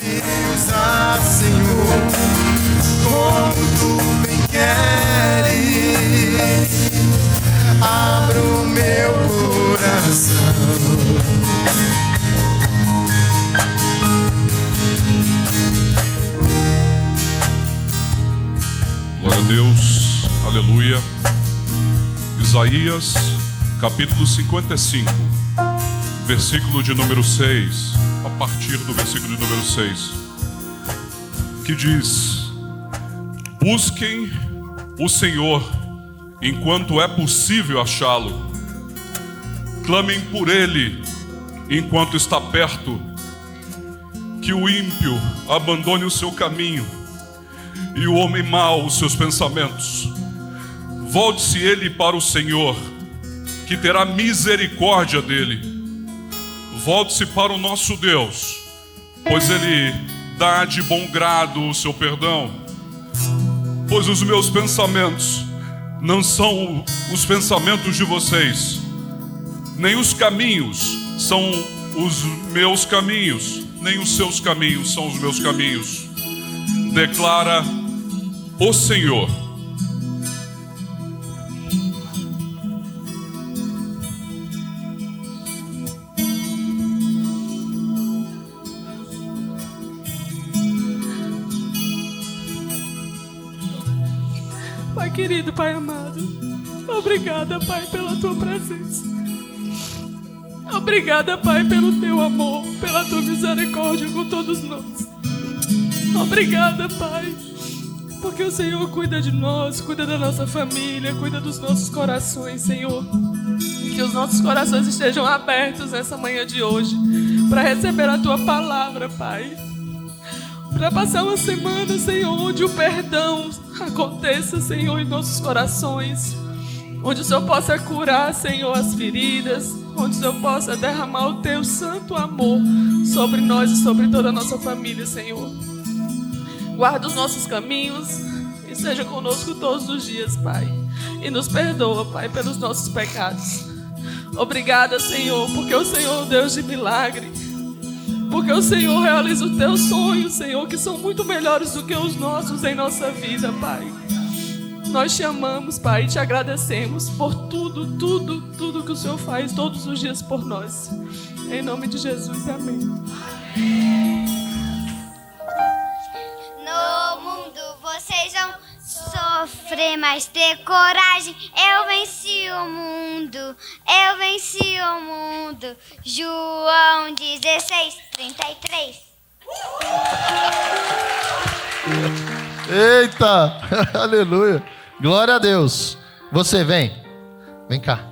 me usa, Senhor, como tu bem queres. Abra o meu coração. Glória a Deus, aleluia. Isaías, capítulo 55, versículo de número 6, a partir do versículo de número 6, que diz: busquem o Senhor enquanto é possível achá-lo, clamem por Ele enquanto está perto, que o ímpio abandone o seu caminho e o homem mau os seus pensamentos. Volte-se ele para o Senhor, que terá misericórdia dele. Volte-se para o nosso Deus, pois Ele dá de bom grado o seu perdão. Pois os meus pensamentos não são os pensamentos de vocês, nem os caminhos são os meus caminhos, nem os seus caminhos são os meus caminhos, declara o Senhor. Pai querido, Pai amado, obrigada, Pai, pela tua presença. Obrigada, Pai, pelo teu amor, pela tua misericórdia com todos nós. Obrigada, Pai, porque o Senhor cuida de nós, cuida da nossa família, cuida dos nossos corações, Senhor. E que os nossos corações estejam abertos nessa manhã de hoje para receber a tua palavra, Pai. Para passar uma semana, Senhor, onde o perdão aconteça, Senhor, em nossos corações. Onde o Senhor possa curar, Senhor, as feridas. Onde o Senhor possa derramar o teu santo amor sobre nós e sobre toda a nossa família, Senhor. Guarda os nossos caminhos e seja conosco todos os dias, Pai. E nos perdoa, Pai, pelos nossos pecados. Obrigada, Senhor, porque o Senhor é um Deus de milagre. Porque o Senhor realiza os teus sonhos, Senhor, que são muito melhores do que os nossos em nossa vida, Pai. Nós te amamos, Pai, e te agradecemos por tudo que o Senhor faz todos os dias por nós. Em nome de Jesus, amém. No mundo vocês vão sofrer, mas ter coragem. Eu venci o mundo, eu venci o mundo. João 16:33. Eita, aleluia, glória a Deus. Você vem cá.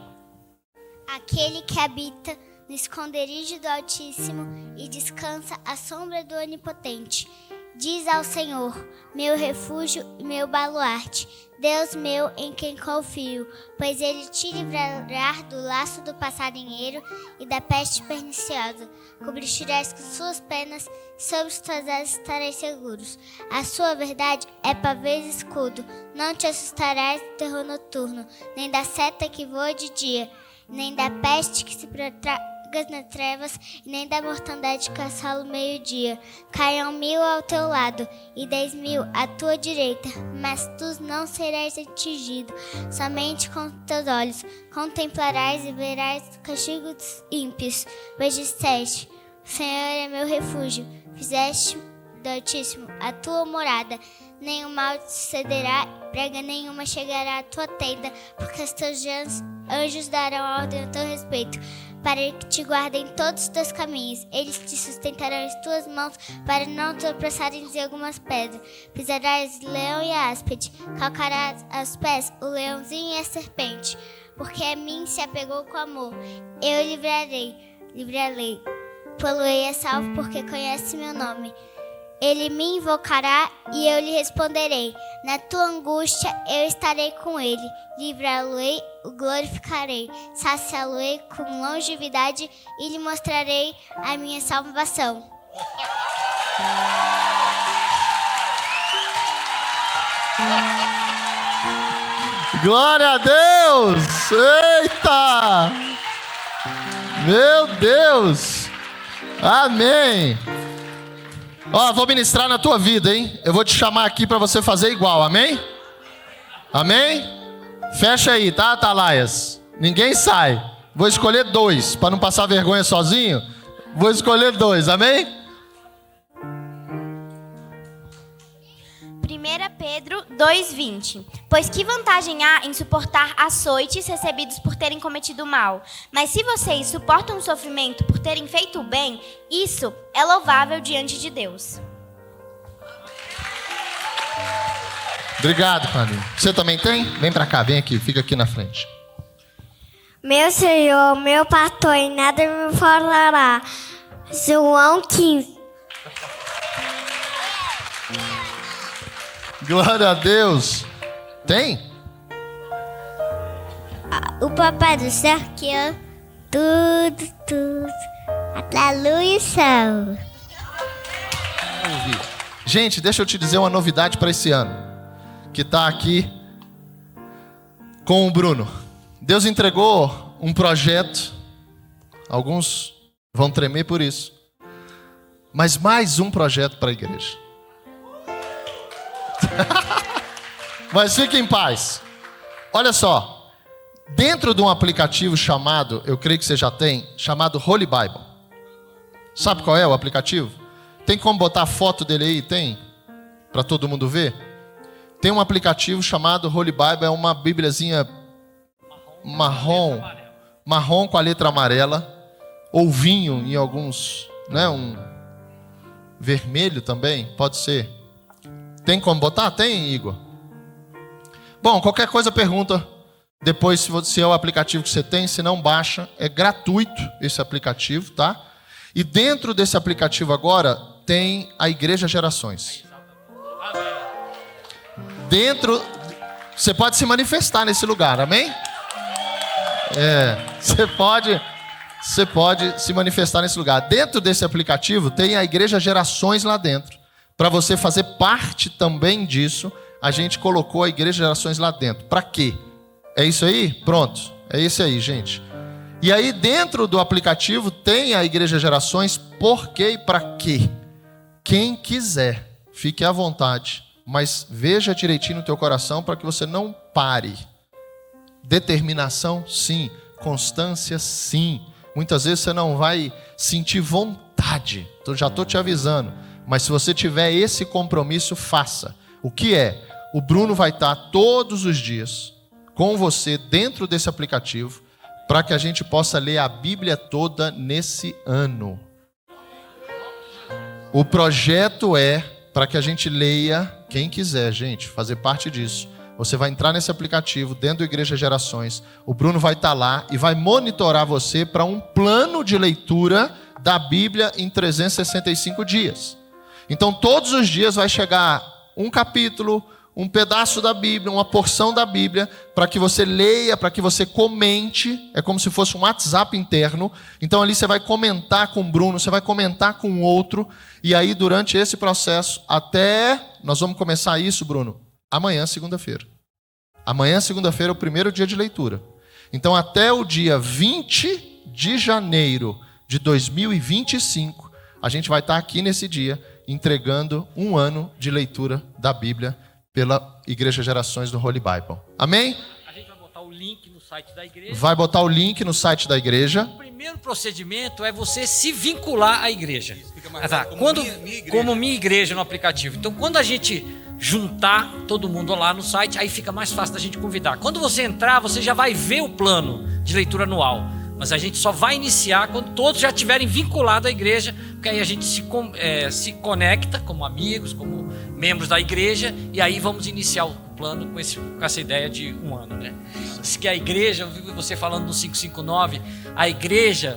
Aquele que habita no esconderijo do Altíssimo e descansa à sombra do Onipotente, diz ao Senhor, meu refúgio e meu baluarte, Deus meu em quem confio, pois Ele te livrará do laço do passarinheiro e da peste perniciosa. Cobrirás com suas penas, sobre os teus asas estarás seguros. A sua verdade é pavês e escudo. Não te assustarás do terror noturno, nem da seta que voa de dia, nem da peste que se protraga nas trevas, e nem da mortandade que assola o meio-dia. Caiam 1000 ao teu lado e 10.000 à tua direita, mas tu não serás atingido. Somente com teus olhos contemplarás e verás o castigo dos ímpios. Pois disseste, o Senhor é meu refúgio, fizeste do Altíssimo a tua morada. Nenhum mal te sucederá, praga nenhuma chegará à tua tenda, porque os teus anjos darão ordem a teu respeito, para que te guardem todos os teus caminhos. Eles te sustentarão as tuas mãos, para não tropeçares em algumas pedras. Pisarás o leão e a áspide, calcarás aos pés o leãozinho e a serpente. Porque a mim se apegou com amor, eu livrarei. Poloei a salvo, porque conhece meu nome. Ele me invocará e eu lhe responderei. Na tua angústia eu estarei com ele. Livrá-lo-ei, o glorificarei. Saciá-lo-ei com longevidade e lhe mostrarei a minha salvação. Glória a Deus! Eita! Meu Deus! Amém! Ó, vou ministrar na tua vida, hein? Eu vou te chamar aqui para você fazer igual, amém? Amém? Fecha aí, tá, Atalaias? Ninguém sai. Vou escolher 2, para não passar vergonha sozinho. Vou escolher 2, amém? 1 Pedro 2,20. Pois que vantagem há em suportar açoites recebidos por terem cometido mal? Mas se vocês suportam o sofrimento por terem feito o bem, isso é louvável diante de Deus. Obrigado, Padre. Você também tem? Vem pra cá, vem aqui, fica aqui na frente. Meu Senhor, meu pastor, e nada me faltará. João 15. Glória a Deus. Tem? O papai do céu que eu tudo. Aleluia, céu. Gente, deixa eu te dizer uma novidade para esse ano, que tá aqui com o Bruno. Deus entregou um projeto. Alguns vão tremer por isso. Mas mais um projeto para a igreja. Mas fique em paz. Olha só. Dentro de um aplicativo chamado, eu creio que você já tem, chamado Holy Bible. Sabe qual é o aplicativo? Tem como botar a foto dele aí? Tem? Para todo mundo ver? Tem um aplicativo chamado Holy Bible. É uma bíbliazinha marrom com a letra amarela. Ou vinho em alguns, né? Um vermelho também, pode ser. Tem como botar? Tem, Igor? Bom, qualquer coisa pergunta depois se é o aplicativo que você tem. Se não, baixa. É gratuito esse aplicativo, tá? E dentro desse aplicativo agora tem a Igreja Gerações. Dentro, você pode se manifestar nesse lugar, amém? Você pode se manifestar nesse lugar. Dentro desse aplicativo tem a Igreja Gerações lá dentro. Para você fazer parte também disso, a gente colocou a Igreja Gerações lá dentro. Para quê? É isso aí? Pronto. É esse aí, gente. E aí dentro do aplicativo tem a Igreja Gerações. Por quê e para quê? Quem quiser, fique à vontade. Mas veja direitinho no teu coração para que você não pare. Determinação, sim. Constância, sim. Muitas vezes você não vai sentir vontade. Eu já estou te avisando. Mas se você tiver esse compromisso, faça. O que é? O Bruno vai estar todos os dias com você dentro desse aplicativo para que a gente possa ler a Bíblia toda nesse ano. O projeto é para que a gente leia, quem quiser, gente, fazer parte disso. Você vai entrar nesse aplicativo, dentro do Igreja Gerações. O Bruno vai estar lá e vai monitorar você para um plano de leitura da Bíblia em 365 dias. Então, todos os dias vai chegar um capítulo, um pedaço da Bíblia, uma porção da Bíblia, para que você leia, para que você comente. É como se fosse um WhatsApp interno. Então, ali você vai comentar com o Bruno, você vai comentar com o outro. E aí, durante esse processo, nós vamos começar isso, Bruno, amanhã, segunda-feira. Amanhã, segunda-feira, é o primeiro dia de leitura. Então, até o dia 20 de janeiro de 2025, a gente vai estar aqui nesse dia, entregando um ano de leitura da Bíblia pela Igreja Gerações do Holy Bible. Amém? A gente vai botar o link no site da igreja. Vai botar o link no site da igreja. O primeiro procedimento é você se vincular à igreja. Como Como minha igreja no aplicativo. Então, quando a gente juntar todo mundo lá no site, aí fica mais fácil da gente convidar. Quando você entrar, você já vai ver o plano de leitura anual. Mas a gente só vai iniciar quando todos já estiverem vinculados à igreja, porque aí a gente se conecta como amigos, como membros da igreja, e aí vamos iniciar o plano com essa ideia de um ano, né? Diz que a igreja, eu vi você falando no 559, a igreja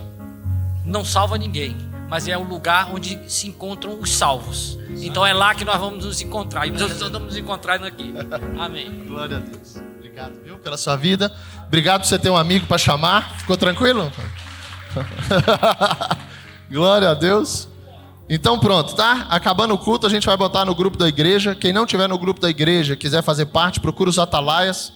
não salva ninguém, mas é o lugar onde se encontram os salvos. Então é lá que nós vamos nos encontrar, e nós estamos nos encontrando aqui. Amém. Glória a Deus. Obrigado, viu, pela sua vida. Obrigado por você ter um amigo para chamar. Ficou tranquilo? Glória a Deus. Então pronto, tá? Acabando o culto, a gente vai botar no grupo da igreja. Quem não tiver no grupo da igreja, quiser fazer parte, procura os Atalaias.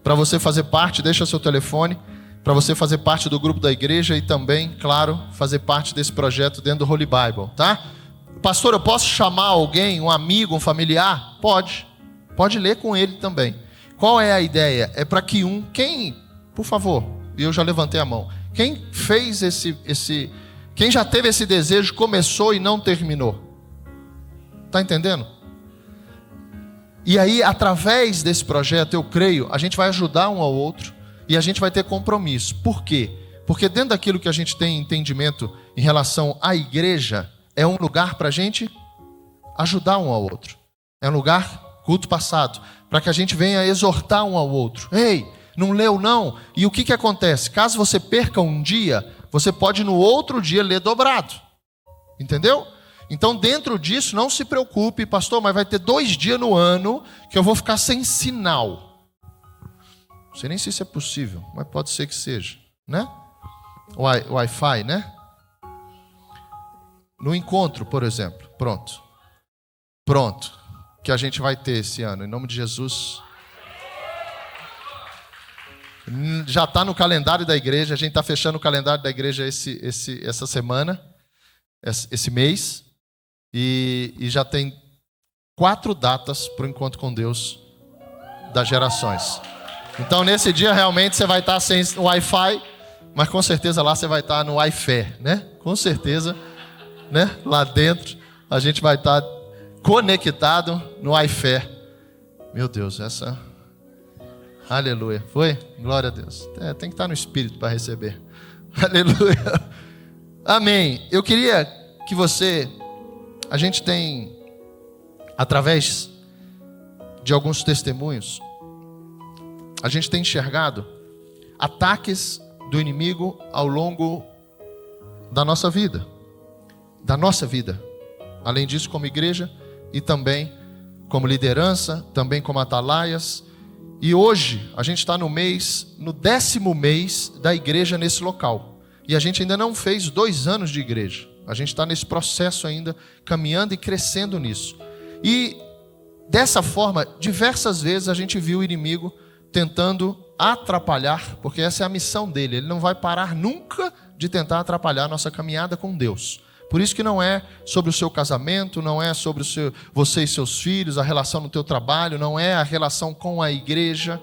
Para você fazer parte, deixa seu telefone. Para você fazer parte do grupo da igreja e também, claro, fazer parte desse projeto dentro do Holy Bible, tá? Pastor, eu posso chamar alguém, um amigo, um familiar? Pode. Pode ler com ele também. Qual é a ideia? É para que por favor, eu já levantei a mão. Quem fez quem já teve esse desejo, começou e não terminou? Está entendendo? E aí, através desse projeto, eu creio, a gente vai ajudar um ao outro e a gente vai ter compromisso. Por quê? Porque dentro daquilo que a gente tem entendimento em relação à igreja, é um lugar para a gente ajudar um ao outro. É um lugar, culto passado, para que a gente venha exortar um ao outro. Ei, não leu não? E o que acontece? Caso você perca um dia, você pode no outro dia ler dobrado. Entendeu? Então dentro disso, não se preocupe, pastor, mas vai ter 2 dias no ano que eu vou ficar sem sinal. Não sei nem se isso é possível, mas pode ser que seja, né? Wi-Fi, né? No encontro, por exemplo, pronto, que a gente vai ter esse ano, em nome de Jesus. Já está no calendário da igreja, a gente está fechando o calendário da igreja essa semana, esse mês, e já tem 4 datas para o encontro com Deus das gerações. Então nesse dia realmente você vai estar sem Wi-Fi, mas com certeza lá você vai estar no Wi-Fi, né? Com certeza, né? Lá dentro a gente vai estar conectado no Wi-Fi. Meu Deus, aleluia. Foi? Glória a Deus. Tem que estar no Espírito para receber. Aleluia. Amém. Eu queria que a gente tem, através de alguns testemunhos, a gente tem enxergado ataques do inimigo ao longo da nossa vida. Além disso, como igreja e também como liderança, também como atalaias. E hoje a gente está no 10º mês da igreja nesse local. E a gente ainda não fez 2 anos de igreja. A gente está nesse processo ainda, caminhando e crescendo nisso. E dessa forma, diversas vezes a gente viu o inimigo tentando atrapalhar, porque essa é a missão dele. Ele não vai parar nunca de tentar atrapalhar a nossa caminhada com Deus. Por isso que não é sobre o seu casamento, não é sobre você e seus filhos, a relação no teu trabalho, não é a relação com a igreja,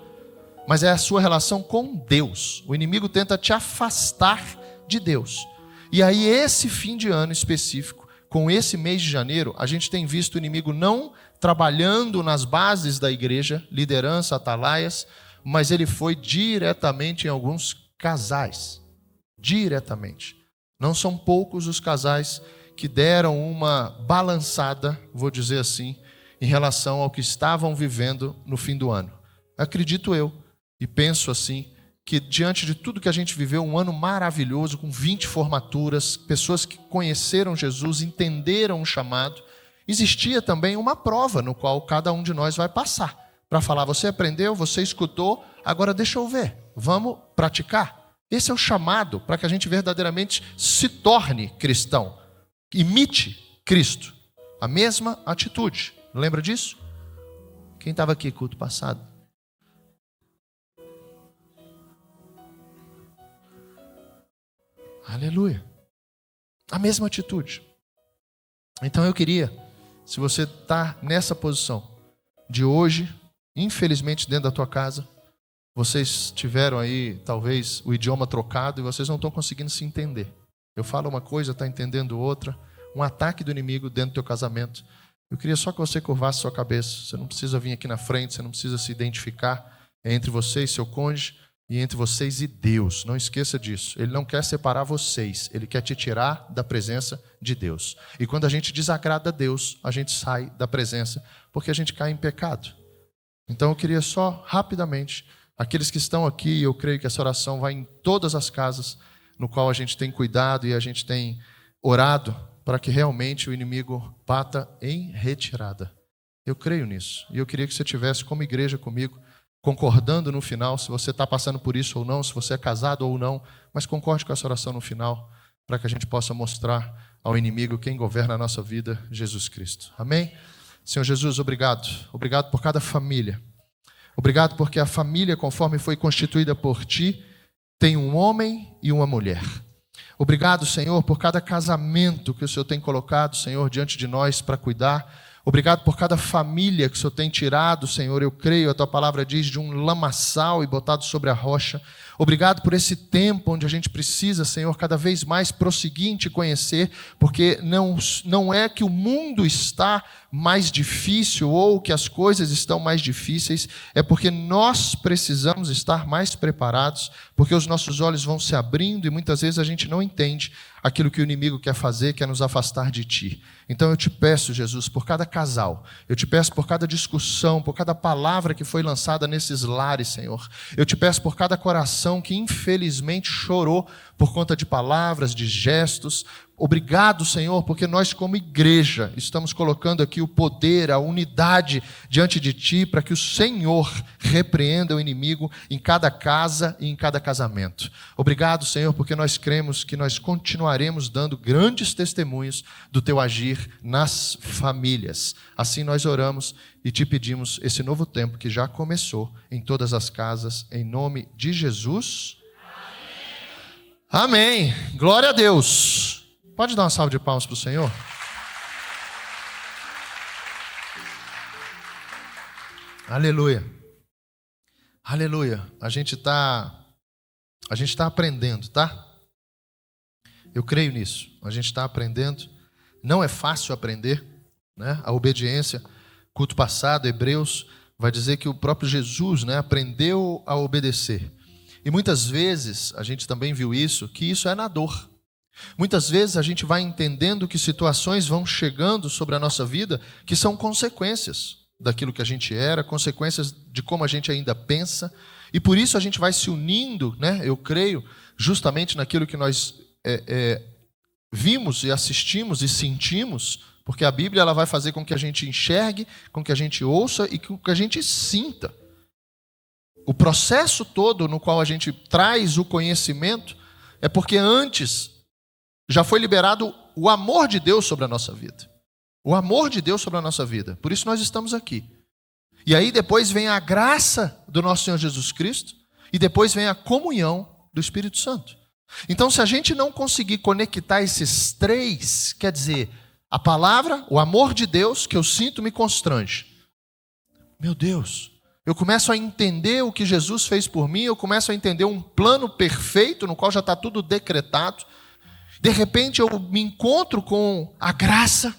mas é a sua relação com Deus. O inimigo tenta te afastar de Deus. E aí esse fim de ano específico, com esse mês de janeiro, a gente tem visto o inimigo não trabalhando nas bases da igreja, liderança, atalaias, mas ele foi diretamente em alguns casais. Diretamente. Não são poucos os casais que deram uma balançada, vou dizer assim, em relação ao que estavam vivendo no fim do ano. Acredito eu, e penso assim, que diante de tudo que a gente viveu, um ano maravilhoso, com 20 formaturas, pessoas que conheceram Jesus, entenderam o chamado, existia também uma prova no qual cada um de nós vai passar, para falar, você aprendeu, você escutou, agora deixa eu ver, vamos praticar. Esse é o chamado para que a gente verdadeiramente se torne cristão. Imite Cristo. A mesma atitude. Lembra disso? Quem estava aqui culto passado? Aleluia. A mesma atitude. Então eu queria, se você está nessa posição de hoje, infelizmente dentro da tua casa, vocês tiveram aí, talvez, o idioma trocado e vocês não estão conseguindo se entender. Eu falo uma coisa, está entendendo outra. Um ataque do inimigo dentro do teu casamento. Eu queria só que você curvasse sua cabeça. Você não precisa vir aqui na frente, você não precisa se identificar. É entre você e seu cônjuge e entre vocês e Deus. Não esqueça disso. Ele não quer separar vocês. Ele quer te tirar da presença de Deus. E quando a gente desagrada a Deus, a gente sai da presença porque a gente cai em pecado. Então eu queria só, rapidamente... Aqueles que estão aqui, eu creio que essa oração vai em todas as casas, no qual a gente tem cuidado e a gente tem orado para que realmente o inimigo bata em retirada. Eu creio nisso. E eu queria que você estivesse como igreja comigo, concordando no final, se você está passando por isso ou não, se você é casado ou não, mas concorde com essa oração no final, para que a gente possa mostrar ao inimigo quem governa a nossa vida, Jesus Cristo. Amém? Senhor Jesus, obrigado. Obrigado por cada família. Obrigado porque a família, conforme foi constituída por Ti, tem um homem e uma mulher. Obrigado, Senhor, por cada casamento que o Senhor tem colocado, Senhor, diante de nós para cuidar. Obrigado por cada família que o Senhor tem tirado, Senhor. Eu creio, a Tua palavra diz, de um lamaçal e botado sobre a rocha. Obrigado por esse tempo onde a gente precisa, Senhor, cada vez mais prosseguir em Te conhecer, porque não é que o mundo está mais difícil ou que as coisas estão mais difíceis, é porque nós precisamos estar mais preparados, porque os nossos olhos vão se abrindo e muitas vezes a gente não entende aquilo que o inimigo quer fazer, quer nos afastar de Ti. Então eu Te peço, Jesus, por cada casal, eu Te peço por cada discussão, por cada palavra que foi lançada nesses lares, Senhor. Eu Te peço por cada coração que infelizmente chorou por conta de palavras, de gestos. Obrigado, Senhor, porque nós como igreja estamos colocando aqui o poder, a unidade diante de Ti, para que o Senhor repreenda o inimigo em cada casa e em cada casamento. Obrigado, Senhor, porque nós cremos que nós continuaremos dando grandes testemunhos do Teu agir nas famílias. Assim nós oramos e Te pedimos esse novo tempo que já começou em todas as casas, em nome de Jesus. Amém. Glória a Deus. Pode dar uma salva de palmas para o Senhor? Aleluia. Aleluia. A gente está aprendendo, tá? Eu creio nisso. A gente está aprendendo. Não é fácil aprender, né? A obediência. Culto passado, Hebreus, vai dizer que o próprio Jesus, né, aprendeu a obedecer. E muitas vezes, a gente também viu isso, que isso é na dor. Muitas vezes a gente vai entendendo que situações vão chegando sobre a nossa vida que são consequências daquilo que a gente era, consequências de como a gente ainda pensa, e por isso a gente vai se unindo, né? Eu creio, justamente naquilo que nós vimos e assistimos e sentimos, porque a Bíblia ela vai fazer com que a gente enxergue, com que a gente ouça e com que a gente sinta. O processo todo no qual a gente traz o conhecimento é porque antes já foi liberado o amor de Deus sobre a nossa vida. O amor de Deus sobre a nossa vida. Por isso nós estamos aqui. E aí depois vem a graça do nosso Senhor Jesus Cristo e depois vem a comunhão do Espírito Santo. Então, se a gente não conseguir conectar esses três, quer dizer, a palavra, o amor de Deus que eu sinto me constrange. Meu Deus, eu começo a entender o que Jesus fez por mim, eu começo a entender um plano perfeito no qual já está tudo decretado. De repente eu me encontro com a graça,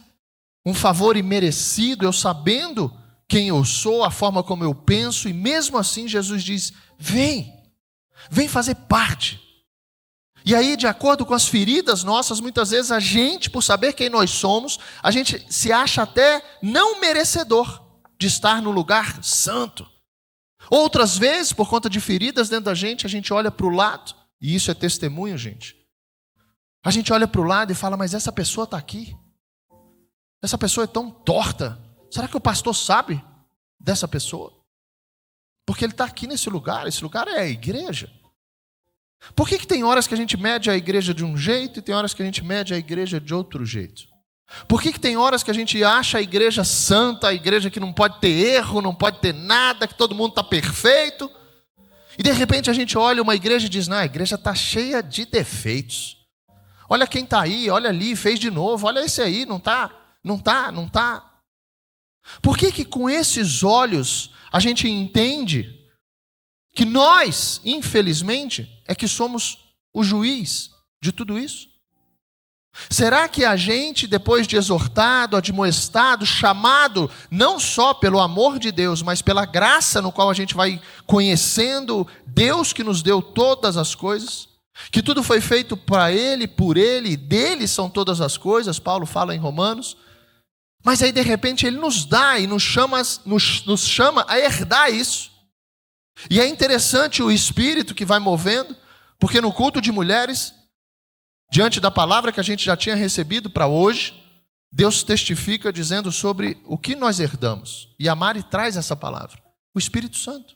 um favor imerecido, eu sabendo quem eu sou, a forma como eu penso, e mesmo assim Jesus diz, vem fazer parte. E aí, de acordo com as feridas nossas, muitas vezes a gente, por saber quem nós somos, a gente se acha até não merecedor de estar no lugar santo. Outras vezes, por conta de feridas dentro da gente, a gente olha para o lado, e isso é testemunho, gente. A gente olha para o lado e fala, mas essa pessoa está aqui. Essa pessoa é tão torta. Será que o pastor sabe dessa pessoa? Porque ele está aqui nesse lugar. Esse lugar é a igreja. Por que tem horas que a gente mede a igreja de um jeito e tem horas que a gente mede a igreja de outro jeito? Por que tem horas que a gente acha a igreja santa, a igreja que não pode ter erro, não pode ter nada, que todo mundo está perfeito? E de repente a gente olha uma igreja e diz, não, a igreja está cheia de defeitos. Olha quem está aí, olha ali, fez de novo, olha esse aí, não está. Por que com esses olhos a gente entende que nós, infelizmente, é que somos o juiz de tudo isso? Será que a gente, depois de exortado, admoestado, chamado, não só pelo amor de Deus, mas pela graça no qual a gente vai conhecendo Deus que nos deu todas as coisas, que tudo foi feito para Ele, por Ele, e dele são todas as coisas, Paulo fala em Romanos, mas aí de repente Ele nos dá e nos chama a herdar isso. E é interessante o Espírito que vai movendo, porque no culto de mulheres, diante da palavra que a gente já tinha recebido para hoje, Deus testifica dizendo sobre o que nós herdamos. E a Mari traz essa palavra, o Espírito Santo.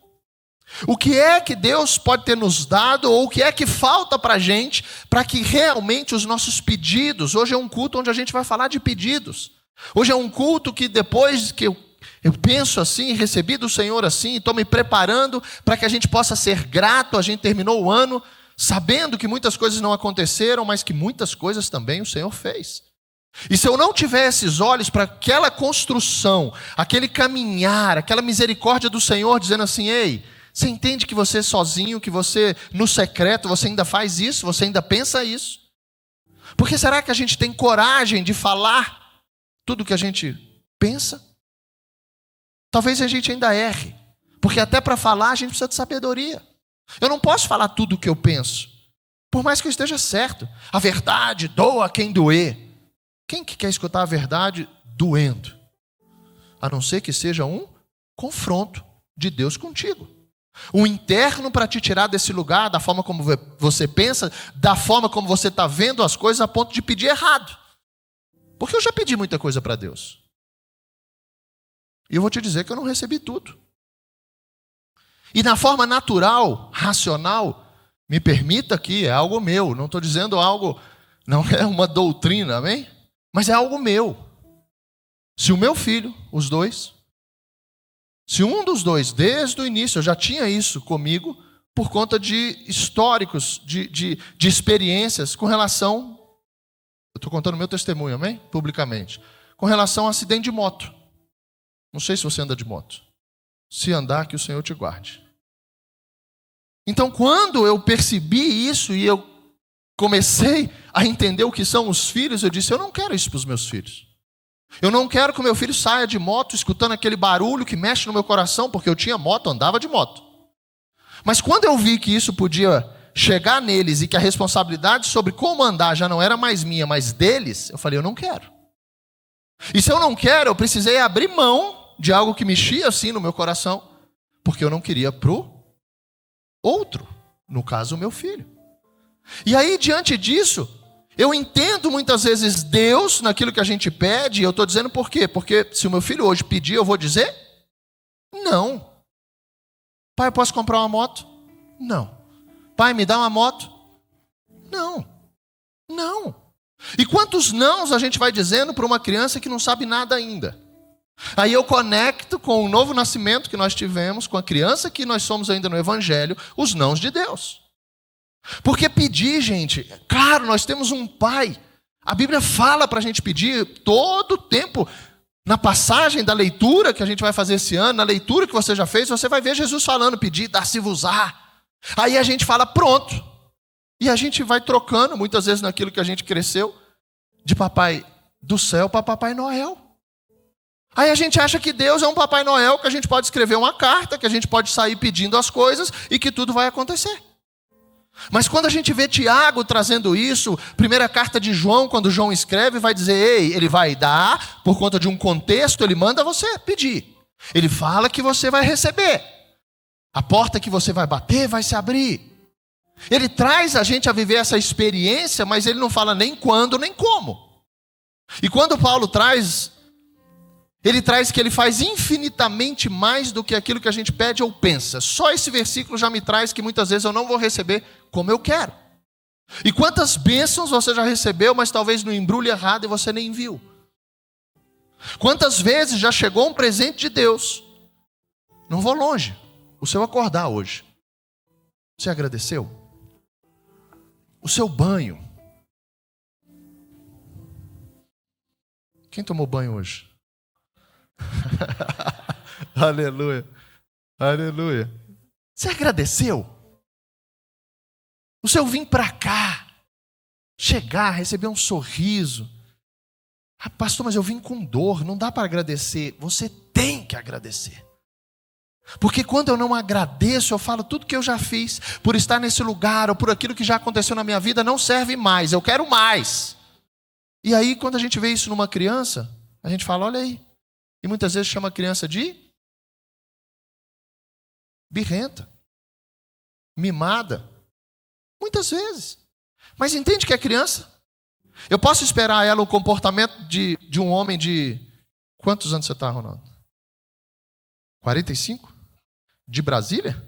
O que é que Deus pode ter nos dado, ou o que é que falta para a gente, para que realmente os nossos pedidos, hoje é um culto onde a gente vai falar de pedidos. Hoje é um culto que depois que eu penso assim, recebi do Senhor assim, estou me preparando para que a gente possa ser grato, a gente terminou o ano sabendo que muitas coisas não aconteceram, mas que muitas coisas também o Senhor fez. E se eu não tiver esses olhos para aquela construção, aquele caminhar, aquela misericórdia do Senhor, dizendo assim: ei, você entende que você sozinho, que você no secreto, você ainda faz isso, você ainda pensa isso? Porque será que a gente tem coragem de falar tudo que a gente pensa? Talvez a gente ainda erre, porque até para falar a gente precisa de sabedoria. Eu não posso falar tudo o que eu penso, por mais que eu esteja certo. A verdade doa quem doer. Quem que quer escutar a verdade doendo? A não ser que seja um confronto de Deus contigo. O interno para te tirar desse lugar, da forma como você pensa, da forma como você está vendo as coisas, a ponto de pedir errado. Porque eu já pedi muita coisa para Deus. E eu vou te dizer que eu não recebi tudo. E na forma natural, racional, me permita aqui, é algo meu. Não estou dizendo algo, não é uma doutrina, amém? Mas é algo meu. Se o meu filho, os dois, se um dos dois, desde o início, eu já tinha isso comigo, por conta de históricos, de experiências com relação, eu estou contando meu testemunho, amém? Publicamente. Com relação a acidente de moto. Não sei se você anda de moto. Se andar, que o Senhor te guarde. Então, quando eu percebi isso e eu comecei a entender o que são os filhos, eu disse: eu não quero isso para os meus filhos. Eu não quero que o meu filho saia de moto escutando aquele barulho que mexe no meu coração, porque eu tinha moto, andava de moto. Mas quando eu vi que isso podia chegar neles e que a responsabilidade sobre como andar já não era mais minha, mas deles, eu falei: eu não quero. E se eu não quero, eu precisei abrir mão de algo que mexia assim no meu coração, porque eu não queria pro outro, no caso o meu filho. E aí, diante disso, eu entendo muitas vezes Deus naquilo que a gente pede, e eu estou dizendo por quê? Porque se o meu filho hoje pedir, eu vou dizer? Não. Pai, eu posso comprar uma moto? Não. Pai, me dá uma moto? Não. Não. E quantos nãos a gente vai dizendo para uma criança que não sabe nada ainda? Aí eu conecto com o novo nascimento que nós tivemos, com a criança que nós somos ainda no Evangelho, os nãos de Deus. Porque pedir, gente, claro, nós temos um Pai. A Bíblia fala para a gente pedir todo o tempo. Na passagem da leitura que a gente vai fazer esse ano, na leitura que você já fez, você vai ver Jesus falando: pedir, dar-se-vos-á. Aí a gente fala: pronto. E a gente vai trocando, muitas vezes naquilo que a gente cresceu, de papai do céu para Papai Noel. Aí a gente acha que Deus é um Papai Noel, que a gente pode escrever uma carta, que a gente pode sair pedindo as coisas e que tudo vai acontecer. Mas quando a gente vê Tiago trazendo isso, primeira carta de João, quando João escreve, vai dizer: ei, ele vai dar, por conta de um contexto, ele manda você pedir. Ele fala que você vai receber. A porta que você vai bater vai se abrir. Ele traz a gente a viver essa experiência, mas ele não fala nem quando, nem como. E quando Paulo traz, ele traz que ele faz infinitamente mais do que aquilo que a gente pede ou pensa. Só esse versículo já me traz que muitas vezes eu não vou receber como eu quero. E quantas bênçãos você já recebeu, mas talvez no embrulho errado e você nem viu. Quantas vezes já chegou um presente de Deus. Não vou longe. O seu acordar hoje. Você agradeceu? O seu banho. Quem tomou banho hoje? Aleluia. Aleluia. Você agradeceu? O seu vir para cá, chegar, receber um sorriso. Ah, pastor, mas eu vim com dor, não dá para agradecer. Você tem que agradecer. Porque quando eu não agradeço, eu falo: tudo que eu já fiz por estar nesse lugar ou por aquilo que já aconteceu na minha vida não serve mais, eu quero mais. E aí quando a gente vê isso numa criança, a gente fala: olha aí. E muitas vezes chama a criança de birrenta, mimada. Muitas vezes. Mas entende que é criança? Eu posso esperar ela o comportamento de um homem de... Quantos anos você está, Ronaldo? 45? De Brasília?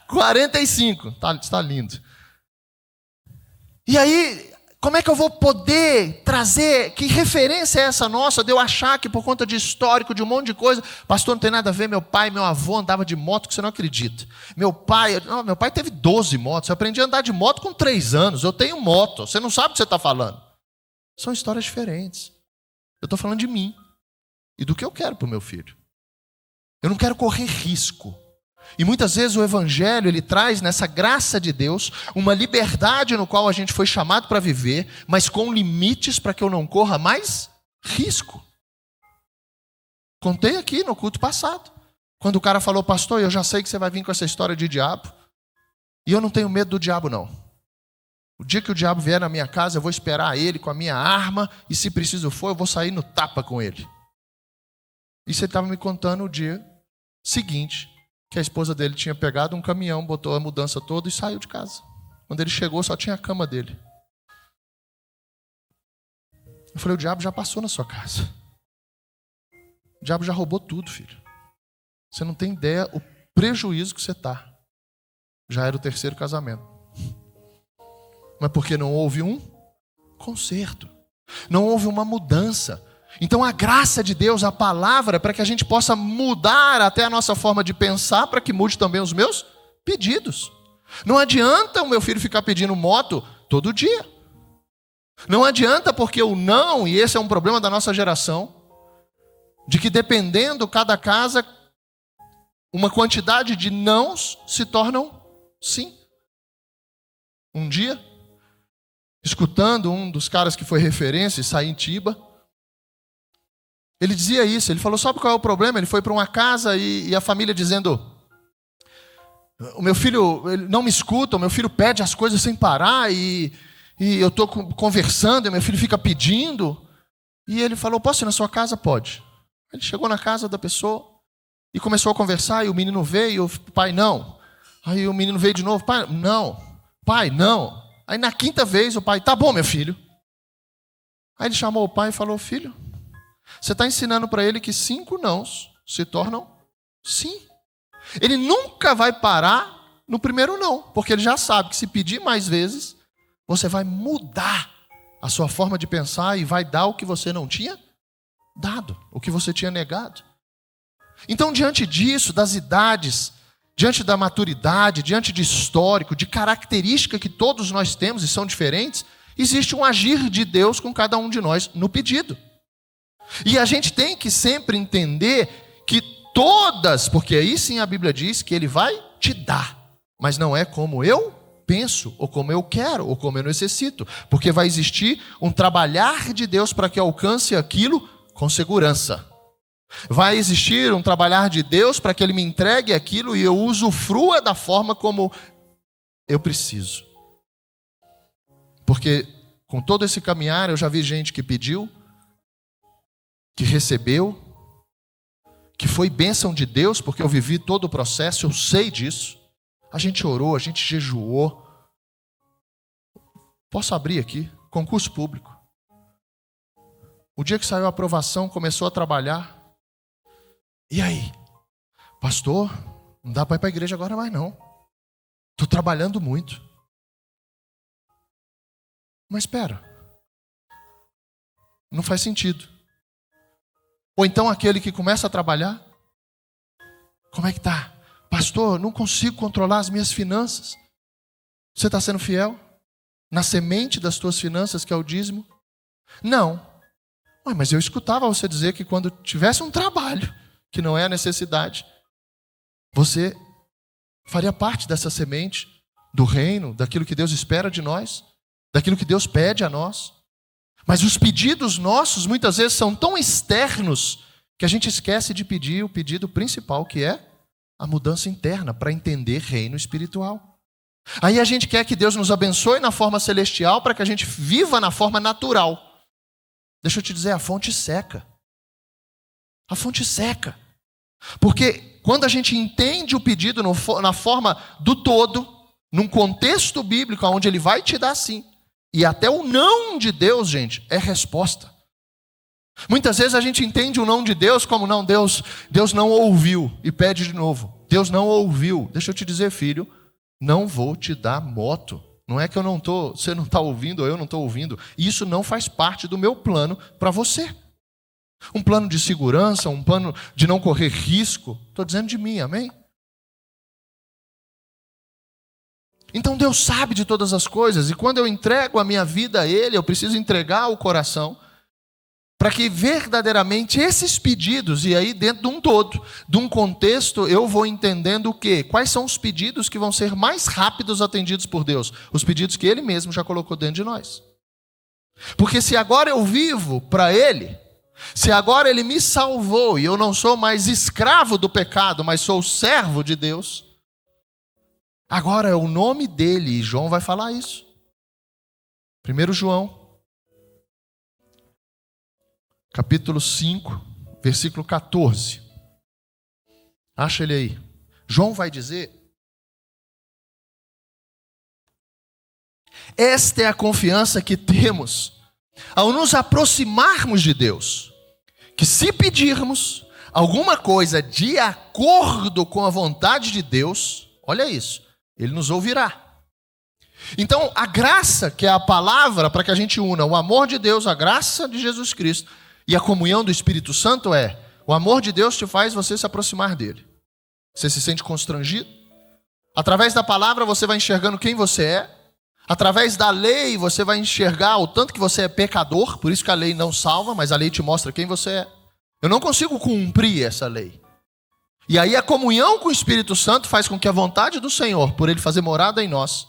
45. Está lindo. E aí, Como é que eu vou poder trazer, que referência é essa nossa, de eu achar que por conta de histórico, de um monte de coisa, pastor, não tem nada a ver, meu pai, meu avô andava de moto que você não acredita. Meu pai teve 12 motos, eu aprendi a andar de moto com 3 anos, eu tenho moto, você não sabe o que você está falando. São histórias diferentes. Eu estou falando de mim e do que eu quero para o meu filho. Eu não quero correr risco. E muitas vezes o evangelho, ele traz nessa graça de Deus uma liberdade no qual a gente foi chamado para viver, mas com limites para que eu não corra mais risco. Contei aqui no culto passado, quando o cara falou, pastor, eu já sei que você vai vir com essa história de diabo, e eu não tenho medo do diabo não. O dia que o diabo vier na minha casa, eu vou esperar ele com a minha arma, e se preciso for, eu vou sair no tapa com ele. E você estava me contando o dia seguinte, que a esposa dele tinha pegado um caminhão, botou a mudança toda e saiu de casa. Quando ele chegou, só tinha a cama dele. Eu falei, o diabo já passou na sua casa. O diabo já roubou tudo, filho. Você não tem ideia o prejuízo que você está. Já era o 3º casamento. Mas porque não houve um conserto. Não houve uma mudança. Então a graça de Deus, a palavra, para que a gente possa mudar até a nossa forma de pensar, para que mude também os meus pedidos. Não adianta o meu filho ficar pedindo moto todo dia. Não adianta porque o não, e esse é um problema da nossa geração, de que dependendo cada casa, uma quantidade de nãos se tornam sim. Um dia, escutando um dos caras que foi referência, Saim Tiba, ele dizia isso, ele falou, sabe qual é o problema? Ele foi para uma casa e a família dizendo, o meu filho ele não me escuta, o meu filho pede as coisas sem parar e eu estou conversando, e meu filho fica pedindo. E ele falou, posso ir na sua casa? Pode. Ele chegou na casa da pessoa e começou a conversar, e o menino veio, o pai não. Aí o menino veio de novo, pai não. Aí na 5ª vez o pai, tá bom meu filho. Aí ele chamou o pai e falou, filho, você está ensinando para ele que 5 nãos se tornam sim. Ele nunca vai parar no primeiro não, porque ele já sabe que se pedir mais vezes, você vai mudar a sua forma de pensar e vai dar o que você não tinha dado, o que você tinha negado. Então, diante disso, das idades, diante da maturidade, diante de histórico, de característica que todos nós temos e são diferentes, existe um agir de Deus com cada um de nós no pedido. E a gente tem que sempre entender que todas, porque aí sim a Bíblia diz que Ele vai te dar, mas não é como eu penso, ou como eu quero, ou como eu necessito, porque vai existir um trabalhar de Deus para que alcance aquilo com segurança. Vai existir um trabalhar de Deus para que Ele me entregue aquilo e eu usufrua da forma como eu preciso. Porque com todo esse caminhar eu já vi gente que pediu, que recebeu, que foi bênção de Deus, porque eu vivi todo o processo, eu sei disso. A gente orou, a gente jejuou. Posso abrir aqui, concurso público. O dia que saiu a aprovação, começou a trabalhar. E aí? Pastor, não dá para ir para a igreja agora mais não. Estou trabalhando muito. Mas espera. Não faz sentido. Ou então aquele que começa a trabalhar. Como é que está? Pastor, não consigo controlar as minhas finanças. Você está sendo fiel? Na semente das tuas finanças, que é o dízimo? Não. Mas eu escutava você dizer que quando tivesse um trabalho, que não é a necessidade, você faria parte dessa semente do reino, daquilo que Deus espera de nós, daquilo que Deus pede a nós. Mas os pedidos nossos muitas vezes são tão externos que a gente esquece de pedir o pedido principal, que é a mudança interna para entender reino espiritual. Aí a gente quer que Deus nos abençoe na forma celestial para que a gente viva na forma natural. Deixa eu te dizer, a fonte seca. A fonte seca. Porque quando a gente entende o pedido na forma do todo, num contexto bíblico onde Ele vai te dar sim, e até o não de Deus, gente, é resposta. Muitas vezes a gente entende o não de Deus como não, Deus não ouviu e pede de novo. Deus não ouviu. Deixa eu te dizer, filho, não vou te dar moto, Não é que você não está ouvindo ou eu não estou ouvindo. Isso não faz parte do meu plano para você. Um plano de segurança, um plano de não correr risco. Estou dizendo de mim, amém? Então Deus sabe de todas as coisas. E quando eu entrego a minha vida a Ele, eu preciso entregar o coração para que verdadeiramente esses pedidos, e aí dentro de um todo, de um contexto, eu vou entendendo o quê? Quais são os pedidos que vão ser mais rápidos atendidos por Deus? Os pedidos que Ele mesmo já colocou dentro de nós. Porque se agora eu vivo para Ele, se agora Ele me salvou e eu não sou mais escravo do pecado, mas sou servo de Deus, agora é o nome dEle, e João vai falar isso. 1 João, capítulo 5, versículo 14. Acha ele aí. João vai dizer: esta é a confiança que temos ao nos aproximarmos de Deus, que se pedirmos alguma coisa de acordo com a vontade de Deus, olha isso, Ele nos ouvirá. Então, a graça, que é a palavra para que a gente una o amor de Deus, a graça de Jesus Cristo e a comunhão do Espírito Santo o amor de Deus te faz você se aproximar dele. Você se sente constrangido? Através da palavra você vai enxergando quem você é. Através da lei você vai enxergar o tanto que você é pecador, por isso que a lei não salva, mas a lei te mostra quem você é. Eu não consigo cumprir essa lei. E aí a comunhão com o Espírito Santo faz com que a vontade do Senhor, por Ele fazer morada em nós,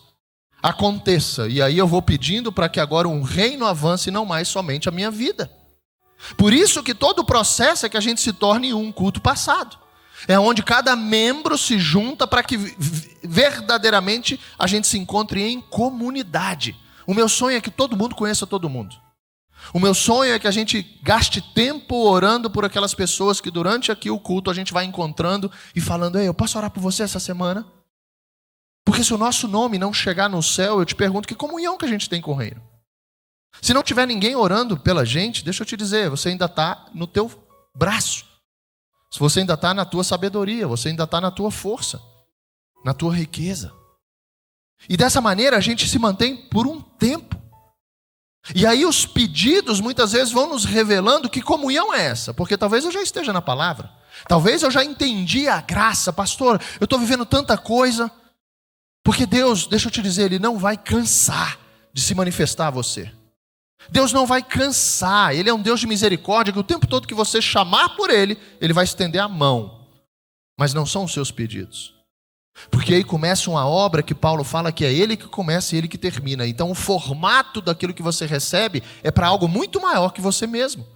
aconteça. E aí eu vou pedindo para que agora um reino avance e não mais somente a minha vida. Por isso que todo o processo é que a gente se torne um culto passado. É onde cada membro se junta para que verdadeiramente a gente se encontre em comunidade. O meu sonho é que todo mundo conheça todo mundo. O meu sonho é que a gente gaste tempo orando por aquelas pessoas que durante aqui o culto a gente vai encontrando e falando: ei, eu posso orar por você essa semana? Porque se o nosso nome não chegar no céu, eu te pergunto que comunhão que a gente tem com o reino. Se não tiver ninguém orando pela gente, deixa eu te dizer, você ainda está no teu braço. Se você ainda está na tua sabedoria, você ainda está na tua força, na tua riqueza. E dessa maneira a gente se mantém por um tempo. E aí os pedidos muitas vezes vão nos revelando que comunhão é essa. Porque talvez eu já esteja na palavra. Talvez eu já entendi a graça. Pastor, eu estou vivendo tanta coisa. Porque Deus, deixa eu te dizer, Ele não vai cansar de se manifestar a você. Deus não vai cansar. Ele é um Deus de misericórdia, que o tempo todo que você chamar por Ele, Ele vai estender a mão. Mas não são os seus pedidos. Porque aí começa uma obra que Paulo fala que é Ele que começa e Ele que termina. Então o formato daquilo que você recebe é para algo muito maior que você mesmo.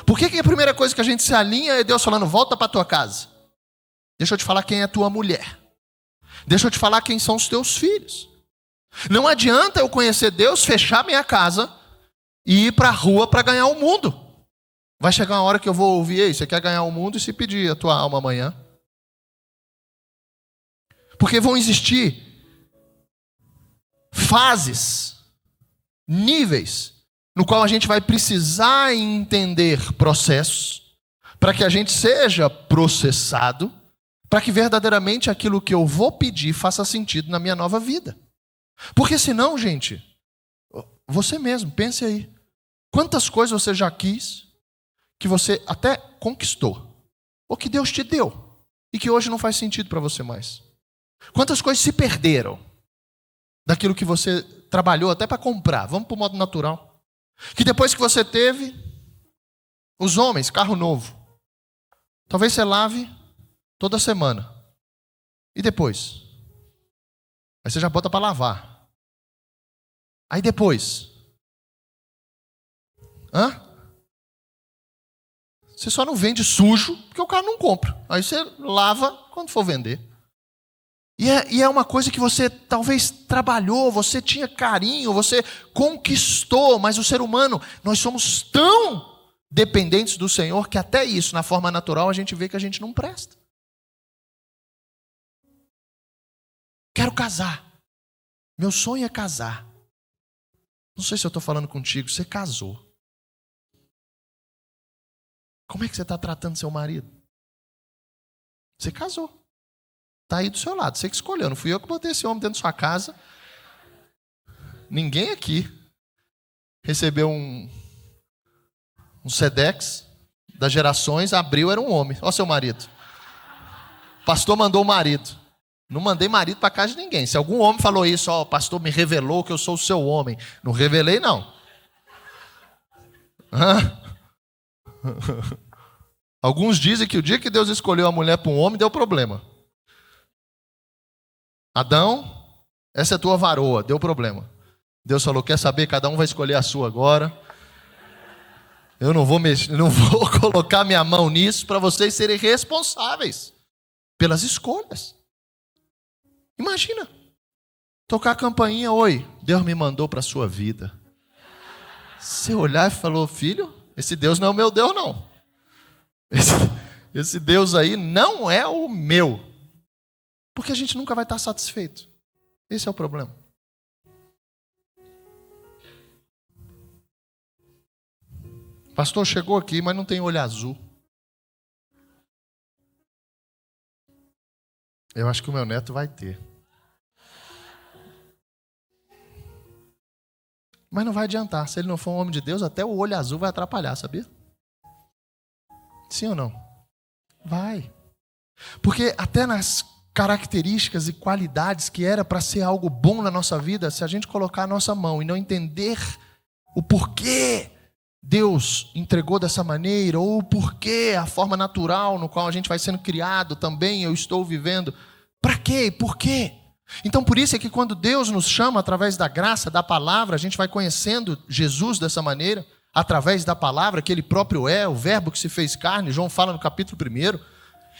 Por que a primeira coisa que a gente se alinha é Deus falando: volta para tua casa? Deixa eu te falar quem é a tua mulher. Deixa eu te falar quem são os teus filhos. Não adianta eu conhecer Deus, fechar minha casa e ir para a rua para ganhar o mundo. Vai chegar uma hora que eu vou ouvir: ei, você quer ganhar o mundo? E se pedir a tua alma amanhã? Porque vão existir fases, níveis, no qual a gente vai precisar entender processos, para que a gente seja processado, para que verdadeiramente aquilo que eu vou pedir faça sentido na minha nova vida. Porque senão, gente, você mesmo, pense aí. Quantas coisas você já quis, que você até conquistou, ou que Deus te deu, e que hoje não faz sentido para você mais. Quantas coisas se perderam daquilo que você trabalhou até para comprar. Vamos para o modo natural. Que depois que você teve, os homens, carro novo, talvez você lave toda semana. E depois? Aí você já bota para lavar. Aí depois? Você só não vende sujo, porque o carro não compra. Aí você lava quando for vender. E é uma coisa que você talvez trabalhou, você tinha carinho, você conquistou, mas o ser humano, nós somos tão dependentes do Senhor que até isso, na forma natural, a gente vê que a gente não presta. Quero casar. Meu sonho é casar. Não sei se eu estou falando contigo, você casou. Como é que você está tratando seu marido? Você casou. Está aí do seu lado, você que escolheu. Não fui eu que botei esse homem dentro da sua casa. Ninguém aqui recebeu um Sedex das gerações, abriu, era um homem. Ó seu marido. O pastor mandou o marido. Não mandei marido para casa de ninguém. Se algum homem falou isso, ó, o pastor me revelou que eu sou o seu homem. Não revelei, não. Alguns dizem que o dia que Deus escolheu a mulher para um homem, deu problema. Adão, essa é tua varoa, deu problema. Deus falou, quer saber? Cada um vai escolher a sua agora. Eu não vou mexer, não vou colocar minha mão nisso para vocês serem responsáveis pelas escolhas. Imagina, tocar a campainha, oi, Deus me mandou para a sua vida. Você olhar e falou, filho, esse Deus não é o meu Deus, não. Esse Deus aí não é o meu. Porque a gente nunca vai estar satisfeito. Esse é o problema. Pastor, chegou aqui, mas não tem olho azul. Eu acho que o meu neto vai ter. Mas não vai adiantar. Se ele não for um homem de Deus, até o olho azul vai atrapalhar, sabia? Sim ou não? Vai. Porque até nas características e qualidades que era para ser algo bom na nossa vida, se a gente colocar a nossa mão e não entender o porquê Deus entregou dessa maneira, ou o porquê, a forma natural no qual a gente vai sendo criado também, eu estou vivendo. Para quê? Por quê? Então por isso é que quando Deus nos chama através da graça, da palavra, a gente vai conhecendo Jesus dessa maneira, através da palavra, que Ele próprio é, o verbo que se fez carne, João fala no capítulo 1,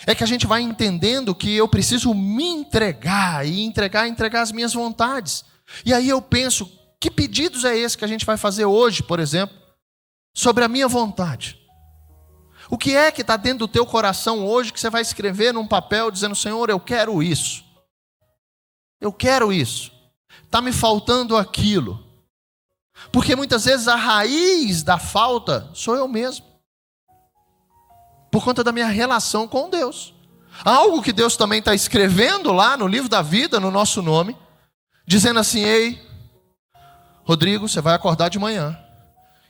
é que a gente vai entendendo que eu preciso me entregar, e entregar as minhas vontades. E aí eu penso, que pedidos é esse que a gente vai fazer hoje, por exemplo, sobre a minha vontade? O que é que está dentro do teu coração hoje que você vai escrever num papel dizendo, Senhor, eu quero isso. Eu quero isso. Está me faltando aquilo. Porque muitas vezes a raiz da falta sou eu mesmo. Por conta da minha relação com Deus. Algo que Deus também está escrevendo lá no livro da vida, no nosso nome, dizendo assim, ei, Rodrigo, você vai acordar de manhã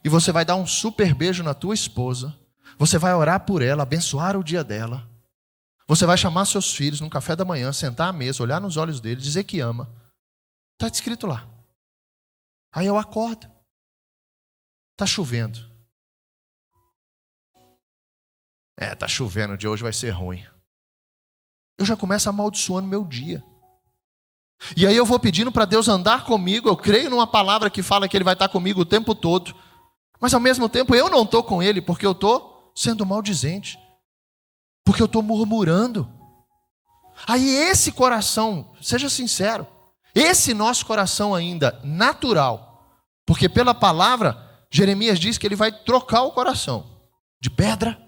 e você vai dar um super beijo na tua esposa, você vai orar por ela, abençoar o dia dela, você vai chamar seus filhos num café da manhã, sentar à mesa, olhar nos olhos deles, dizer que ama. Está escrito lá. Aí eu acordo. Está chovendo. Está chovendo, o dia hoje vai ser ruim. Eu já começo amaldiçoando meu dia. E aí eu vou pedindo para Deus andar comigo, eu creio numa palavra que fala que Ele vai estar comigo o tempo todo. Mas ao mesmo tempo eu não estou com Ele, porque eu estou sendo maldizente. Porque eu estou murmurando. Aí esse coração, seja sincero, esse nosso coração ainda natural, porque pela palavra, Jeremias diz que ele vai trocar o coração de pedra,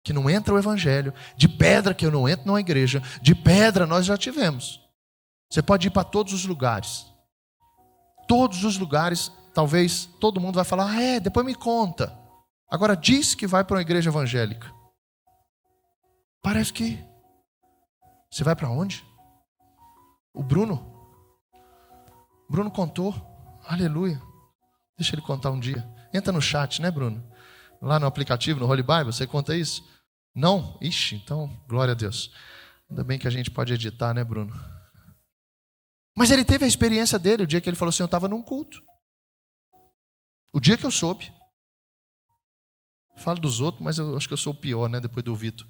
que não entra o evangelho, de pedra que eu não entro numa igreja, de pedra nós já tivemos. Você pode ir para todos os lugares. Todos os lugares, talvez todo mundo vai falar, depois me conta. Agora diz que vai para uma igreja evangélica. Parece que... Você vai para onde? O Bruno contou. Aleluia. Deixa ele contar um dia. Entra no chat, né, Bruno? Lá no aplicativo, no Holy Bible, você conta isso? Não? Ixi, então, glória a Deus. Ainda bem que a gente pode editar, né, Bruno? Mas ele teve a experiência dele, o dia que ele falou assim, eu estava num culto. O dia que eu soube. Falo dos outros, mas eu acho que eu sou o pior, né, depois do Vitor.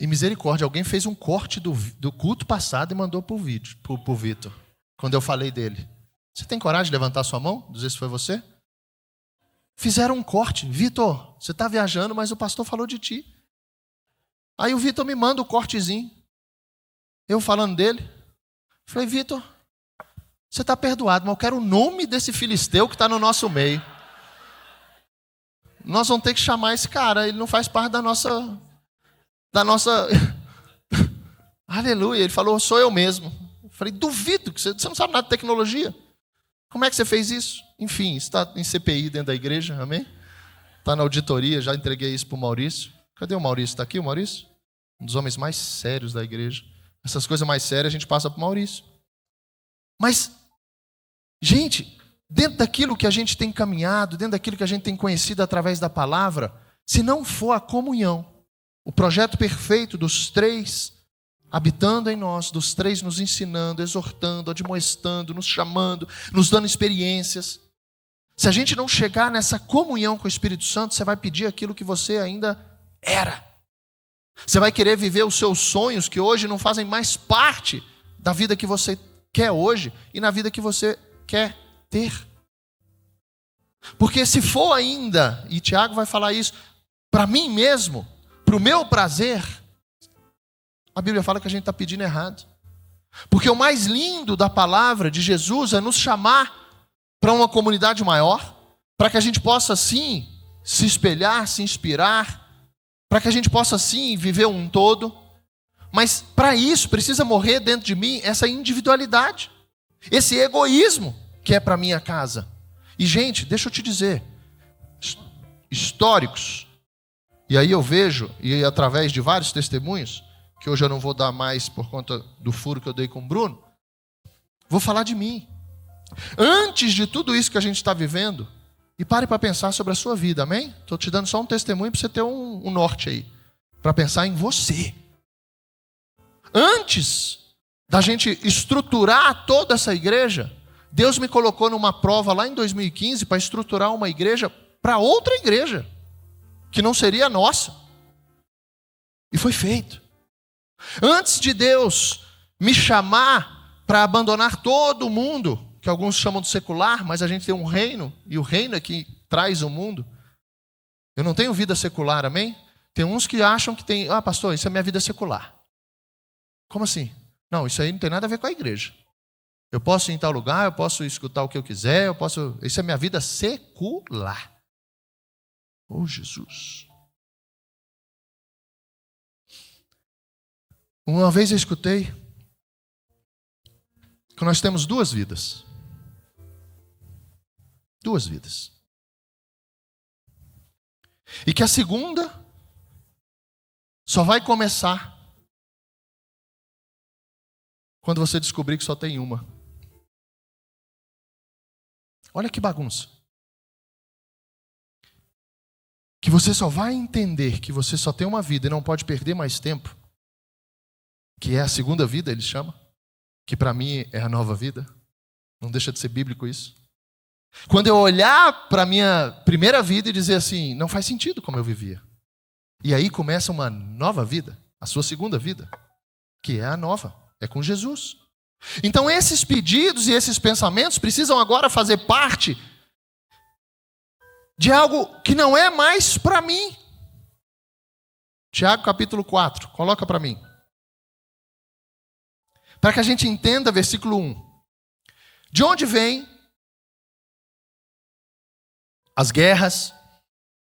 E misericórdia, alguém fez um corte do culto passado e mandou pro Vitor. Quando eu falei dele. Você tem coragem de levantar sua mão? Dizer se foi você? Fizeram um corte. Vitor, você está viajando, mas o pastor falou de ti. Aí o Vitor me manda o cortezinho. Eu falando dele. Falei, Vitor, você está perdoado, mas eu quero o nome desse filisteu que está no nosso meio. Nós vamos ter que chamar esse cara, ele não faz parte da nossa... Aleluia, ele falou, sou eu mesmo. Eu falei, duvido, que você não sabe nada de tecnologia. Como é que você fez isso? Enfim, está em CPI dentro da igreja, amém? Está na auditoria, já entreguei isso para o Maurício. Cadê o Maurício? Está aqui o Maurício? Um dos homens mais sérios da igreja. Essas coisas mais sérias a gente passa para o Maurício. Mas, gente, dentro daquilo que a gente tem caminhado, dentro daquilo que a gente tem conhecido através da palavra, se não for a comunhão, o projeto perfeito dos três habitando em nós, dos três nos ensinando, exortando, admoestando, nos chamando, nos dando experiências. Se a gente não chegar nessa comunhão com o Espírito Santo, você vai pedir aquilo que você ainda era. Você vai querer viver os seus sonhos que hoje não fazem mais parte da vida que você quer hoje e na vida que você quer ter. Porque se for ainda, e Tiago vai falar isso, para mim mesmo, para o meu prazer, a Bíblia fala que a gente está pedindo errado. Porque o mais lindo da palavra de Jesus é nos chamar para uma comunidade maior, para que a gente possa sim se espelhar, se inspirar, para que a gente possa sim viver um todo. Mas para isso precisa morrer dentro de mim essa individualidade, esse egoísmo que é para minha casa. E gente, deixa eu te dizer, históricos, e aí eu vejo, e através de vários testemunhos, que hoje eu não vou dar mais por conta do furo que eu dei com o Bruno, vou falar de mim. Antes de tudo isso que a gente está vivendo, e pare para pensar sobre a sua vida, amém? Estou te dando só um testemunho para você ter um norte aí, para pensar em você. Antes da gente estruturar toda essa igreja, Deus me colocou numa prova lá em 2015 para estruturar uma igreja para outra igreja, que não seria a nossa. E foi feito. Antes de Deus me chamar para abandonar todo mundo, que alguns chamam de secular, mas a gente tem um reino, e o reino é que traz o mundo. Eu não tenho vida secular, amém? Tem uns que acham que tem, pastor, isso é minha vida secular. Como assim? Não, isso aí não tem nada a ver com a igreja. Eu posso ir em tal lugar, eu posso escutar o que eu quiser, isso é minha vida secular. Oh, Jesus. Uma vez eu escutei que nós temos duas vidas. Duas vidas. E que a segunda só vai começar quando você descobrir que só tem uma. Olha que bagunça. Que você só vai entender que você só tem uma vida e não pode perder mais tempo, que é a segunda vida, ele chama, que para mim é a nova vida. Não deixa de ser bíblico isso. Quando eu olhar para a minha primeira vida e dizer assim, não faz sentido como eu vivia. E aí começa uma nova vida, a sua segunda vida, que é a nova, é com Jesus. Então esses pedidos e esses pensamentos precisam agora fazer parte de algo que não é mais para mim. Tiago capítulo 4, coloca para mim. Para que a gente entenda versículo 1. De onde vêm as guerras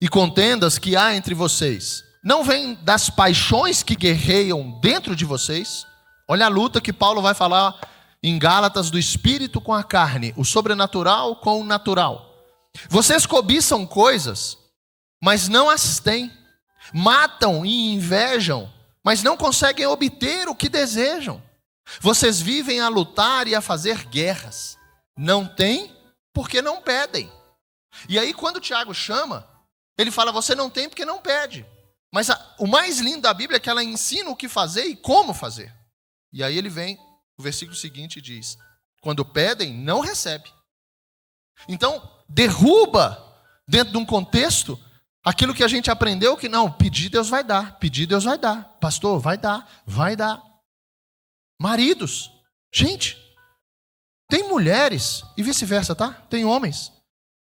e contendas que há entre vocês? Não vêm das paixões que guerreiam dentro de vocês? Olha a luta que Paulo vai falar em Gálatas do espírito com a carne, o sobrenatural com o natural. Vocês cobiçam coisas, mas não as têm. Matam e invejam, mas não conseguem obter o que desejam. Vocês vivem a lutar e a fazer guerras. Não têm porque não pedem. E aí quando o Tiago chama, ele fala, você não tem porque não pede. Mas o mais lindo da Bíblia é que ela ensina o que fazer e como fazer. E aí ele vem, o versículo seguinte diz, quando pedem, não recebe. Então, derruba, dentro de um contexto, aquilo que a gente aprendeu que não, pedir Deus vai dar, pedir Deus vai dar. Pastor, vai dar, vai dar. Maridos, gente, tem mulheres, e vice-versa, tá? Tem homens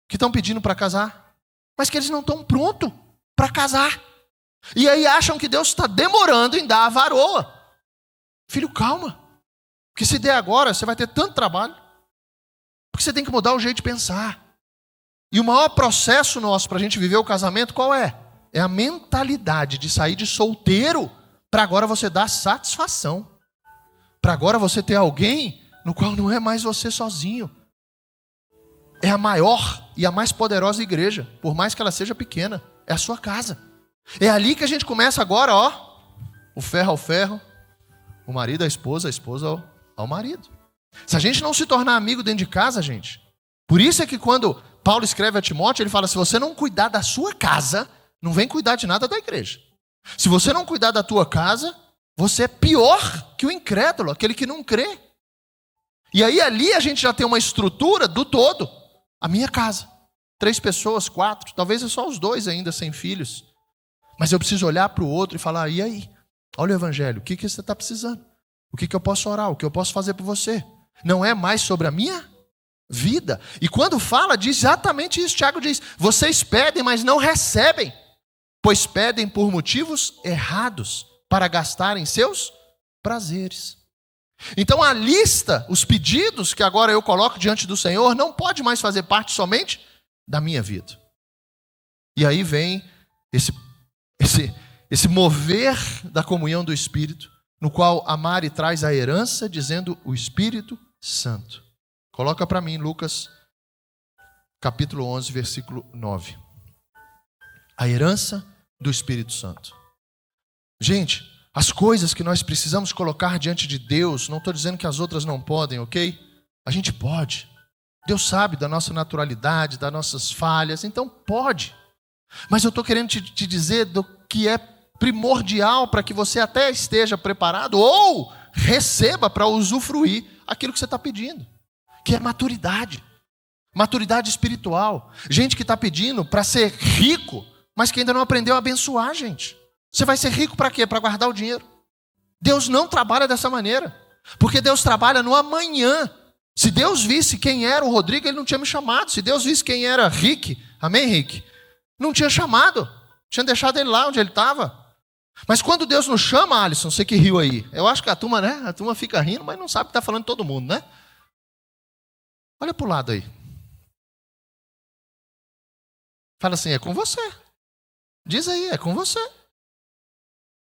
que estão pedindo para casar, mas que eles não estão prontos para casar. E aí acham que Deus está demorando em dar a varoa. Filho, calma. Porque se der agora, você vai ter tanto trabalho. Porque você tem que mudar o jeito de pensar. E o maior processo nosso para a gente viver o casamento, qual é? É a mentalidade de sair de solteiro para agora você dar satisfação. Para agora você ter alguém no qual não é mais você sozinho. É a maior e a mais poderosa igreja, por mais que ela seja pequena. É a sua casa. É ali que a gente começa agora, ó. O ferro ao ferro, o marido à esposa, a esposa ao marido. Se a gente não se tornar amigo dentro de casa, gente, por isso é que quando Paulo escreve a Timóteo, ele fala, se você não cuidar da sua casa, não vem cuidar de nada da igreja. Se você não cuidar da tua casa, você é pior que o incrédulo, aquele que não crê. E aí ali a gente já tem uma estrutura do todo. A minha casa, 3 pessoas, 4, talvez é só os 2 ainda sem filhos. Mas eu preciso olhar para o outro e falar, e aí? Olha o evangelho, o que você está precisando? O que eu posso orar? O que eu posso fazer por você? Não é mais sobre a minha vida. E quando fala, diz exatamente isso. Tiago diz, vocês pedem, mas não recebem, pois pedem por motivos errados, para gastarem seus prazeres. Então a lista, os pedidos que agora eu coloco diante do Senhor, não pode mais fazer parte somente da minha vida. E aí vem esse mover da comunhão do Espírito, no qual a Mari traz a herança, dizendo o Espírito Santo. Coloca para mim Lucas capítulo 11, versículo 9. A herança do Espírito Santo. Gente, as coisas que nós precisamos colocar diante de Deus, não estou dizendo que as outras não podem, ok? A gente pode. Deus sabe da nossa naturalidade, das nossas falhas, então pode. Mas eu estou querendo te dizer do que é primordial para que você até esteja preparado ou receba para usufruir aquilo que você está pedindo, que é maturidade. Maturidade espiritual. Gente que está pedindo para ser rico, mas que ainda não aprendeu a abençoar, gente. Você vai ser rico para quê? Para guardar o dinheiro. Deus não trabalha dessa maneira, porque Deus trabalha no amanhã. Se Deus visse quem era o Rodrigo, ele não tinha me chamado. Se Deus visse quem era Rick, amém, Rick? Não tinha chamado, tinha deixado ele lá onde ele estava. Mas quando Deus nos chama, Alisson, você que riu aí, eu acho que a turma, né? A turma fica rindo, mas não sabe que está falando de todo mundo, né? Olha para o lado aí. Fala assim, é com você. Diz aí, é com você.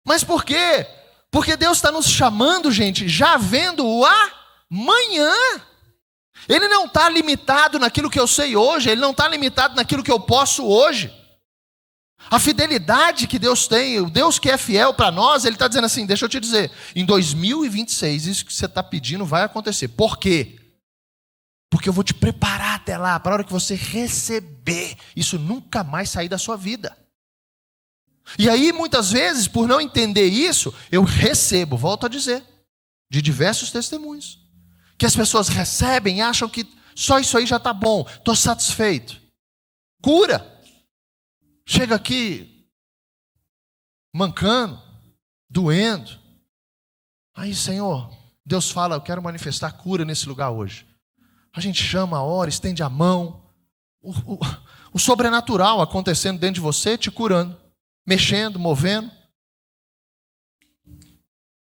Mas por quê? Porque Deus está nos chamando, gente, já vendo o amanhã. Ele não está limitado naquilo que eu sei hoje, ele não está limitado naquilo que eu posso hoje. A fidelidade que Deus tem, o Deus que é fiel para nós, ele está dizendo assim, deixa eu te dizer, em 2026, isso que você está pedindo vai acontecer. Por quê? Porque eu vou te preparar até lá, para a hora que você receber, isso nunca mais sair da sua vida. E aí, muitas vezes, por não entender isso, eu recebo, volto a dizer, de diversos testemunhos, que as pessoas recebem e acham que só isso aí já está bom, estou satisfeito. Cura. Chega aqui, mancando, doendo. Aí, Senhor, Deus fala, eu quero manifestar cura nesse lugar hoje. A gente chama, ora, estende a mão. O sobrenatural acontecendo dentro de você, te curando. Mexendo, movendo.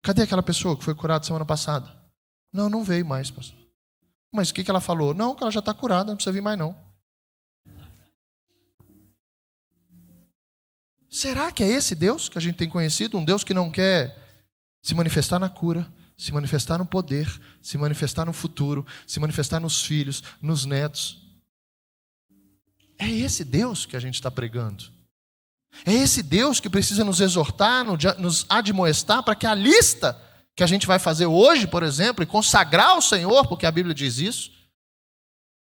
Cadê aquela pessoa que foi curada semana passada? Não veio mais, pastor. Mas o que ela falou? Não, que ela já está curada, não precisa vir mais não. Será que é esse Deus que a gente tem conhecido? Um Deus que não quer se manifestar na cura, se manifestar no poder, se manifestar no futuro, se manifestar nos filhos, nos netos. É esse Deus que a gente está pregando. É esse Deus que precisa nos exortar, nos admoestar para que a lista que a gente vai fazer hoje, por exemplo, e consagrar ao Senhor, porque a Bíblia diz isso,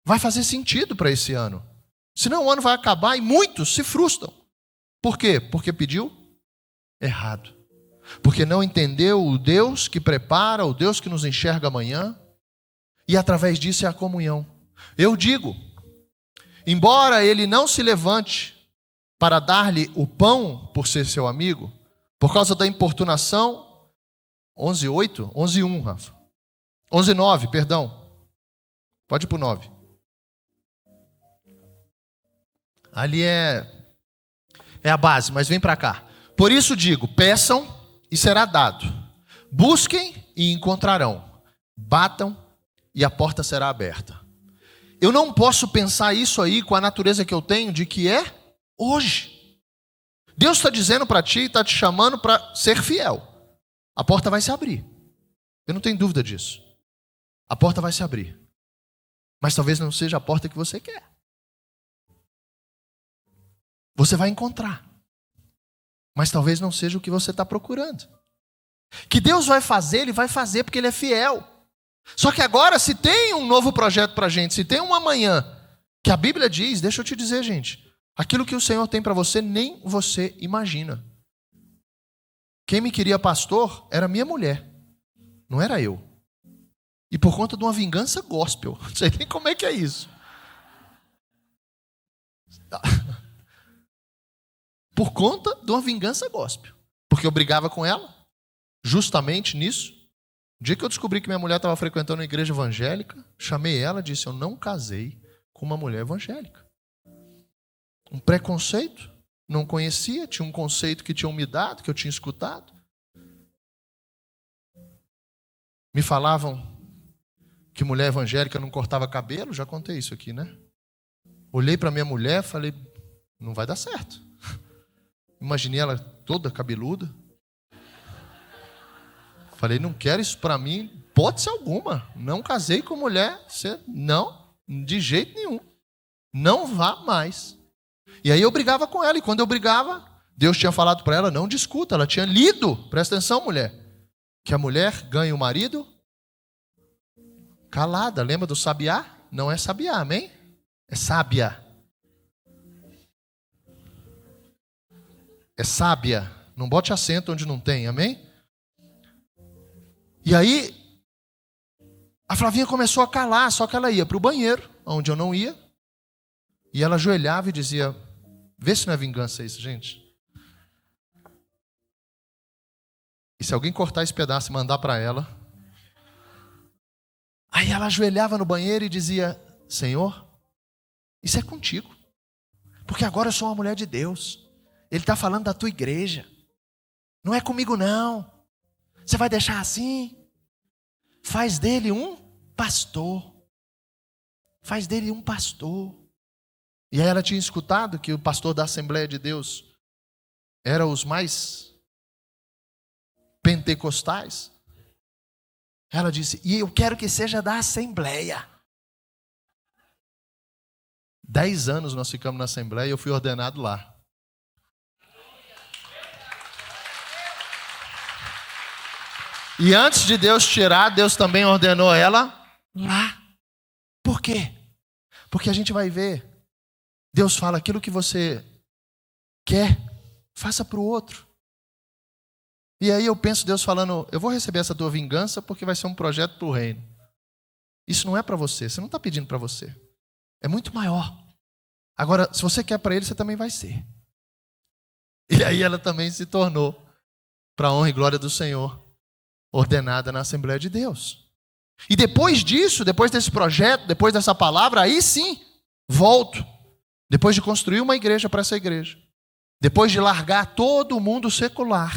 vai fazer sentido para esse ano. Senão o ano vai acabar e muitos se frustram. Por quê? Porque pediu errado. Porque não entendeu o Deus que prepara, o Deus que nos enxerga amanhã, e através disso é a comunhão. Eu digo, embora ele não se levante para dar-lhe o pão por ser seu amigo, por causa da importunação, 11:8, 11:1, Rafa. 11:9, perdão. Pode ir para o 9. Ali é a base, mas vem para cá. Por isso digo, peçam e será dado. Busquem e encontrarão. Batam e a porta será aberta. Eu não posso pensar isso aí com a natureza que eu tenho de que é hoje. Deus está dizendo para ti, está te chamando para ser fiel. A porta vai se abrir. Eu não tenho dúvida disso. A porta vai se abrir. Mas talvez não seja a porta que você quer. Você vai encontrar. Mas talvez não seja o que você está procurando. Que Deus vai fazer, Ele vai fazer porque Ele é fiel. Só que agora, se tem um novo projeto para a gente, se tem um amanhã, que a Bíblia diz, deixa eu te dizer, gente, aquilo que o Senhor tem para você, nem você imagina. Quem me queria pastor era minha mulher, não era eu. E por conta de uma vingança gospel, não sei nem como é que é isso. Por conta de uma vingança gospel. Porque eu brigava com ela, justamente nisso. O dia que eu descobri que minha mulher estava frequentando uma igreja evangélica, chamei ela e disse, eu não casei com uma mulher evangélica. Um preconceito, não conhecia, tinha um conceito que tinham me dado, que eu tinha escutado. Me falavam que mulher evangélica não cortava cabelo, já contei isso aqui, né? Olhei para minha mulher e falei, não vai dar certo. Imaginei ela toda cabeluda. Falei, não quero isso para mim, hipótese alguma. Não casei com mulher, não, de jeito nenhum. Não vá mais. E aí eu brigava com ela, e quando eu brigava, Deus tinha falado para ela, não discuta, ela tinha lido, presta atenção, mulher, que a mulher ganha o marido calada. Lembra do sabiá? Não é sabiá, amém? É sábia. É sábia. Não bote acento onde não tem, amém? E aí, a Flavinha começou a calar, só que ela ia para o banheiro, onde eu não ia, e ela ajoelhava e dizia, vê se não é vingança isso, gente. E se alguém cortar esse pedaço e mandar para ela, aí ela ajoelhava no banheiro e dizia, Senhor, isso é contigo, porque agora eu sou uma mulher de Deus, Ele está falando da tua igreja, não é comigo não. Você vai deixar assim? Faz dele um pastor. Faz dele um pastor. E aí ela tinha escutado que o pastor da Assembleia de Deus era os mais pentecostais. Ela disse, e eu quero que seja da Assembleia. 10 anos nós ficamos na Assembleia e eu fui ordenado lá. E antes de Deus tirar, Deus também ordenou ela lá. Por quê? Porque a gente vai ver. Deus fala, aquilo que você quer, faça para o outro. E aí eu penso Deus falando, eu vou receber essa tua vingança porque vai ser um projeto para o reino. Isso não é para você não está pedindo para você. É muito maior. Agora, se você quer para ele, você também vai ser. E aí ela também se tornou, para a honra e glória do Senhor, ordenada na Assembleia de Deus. E depois disso, depois desse projeto, depois dessa palavra, aí sim, volto. Depois de construir uma igreja para essa igreja. Depois de largar todo o mundo secular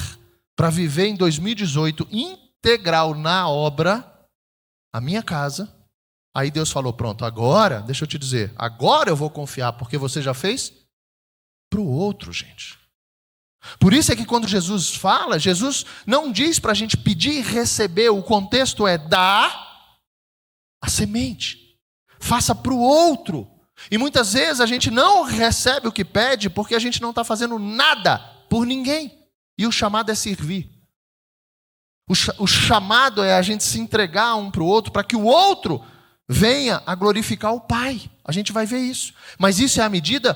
para viver em 2018 integral na obra, a minha casa. Aí Deus falou, pronto, agora, deixa eu te dizer, agora eu vou confiar, porque você já fez para o outro, gente. Por isso é que quando Jesus fala, Jesus não diz para a gente pedir e receber, o contexto é dar a semente, faça para o outro. E muitas vezes a gente não recebe o que pede porque a gente não está fazendo nada por ninguém. E o chamado é servir. O chamado é a gente se entregar um para o outro para que o outro venha a glorificar o Pai. A gente vai ver isso. Mas isso é a medida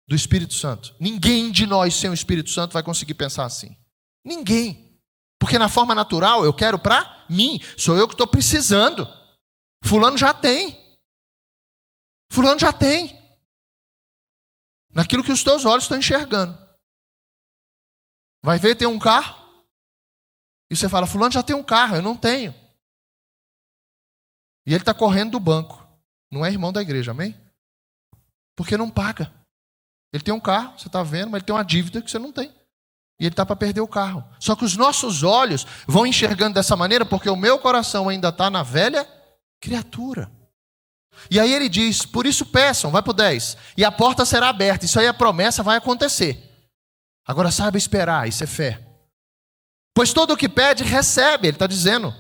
do Espírito Santo. Ninguém de nós sem o Espírito Santo vai conseguir pensar assim. Ninguém. Porque na forma natural eu quero para mim. Sou eu que estou precisando. Fulano já tem. Fulano já tem. Naquilo que os teus olhos estão enxergando. Vai ver, tem um carro. E você fala, fulano já tem um carro, eu não tenho. E ele está correndo do banco. Não é irmão da igreja, amém? Porque não paga. Ele tem um carro, você está vendo, mas ele tem uma dívida que você não tem. E ele está para perder o carro. Só que os nossos olhos vão enxergando dessa maneira porque o meu coração ainda está na velha criatura. E aí ele diz, por isso peçam, vai para o 10. E a porta será aberta. Isso aí é promessa, vai acontecer. Agora saiba esperar, isso é fé. Pois todo o que pede, recebe. Ele está dizendo,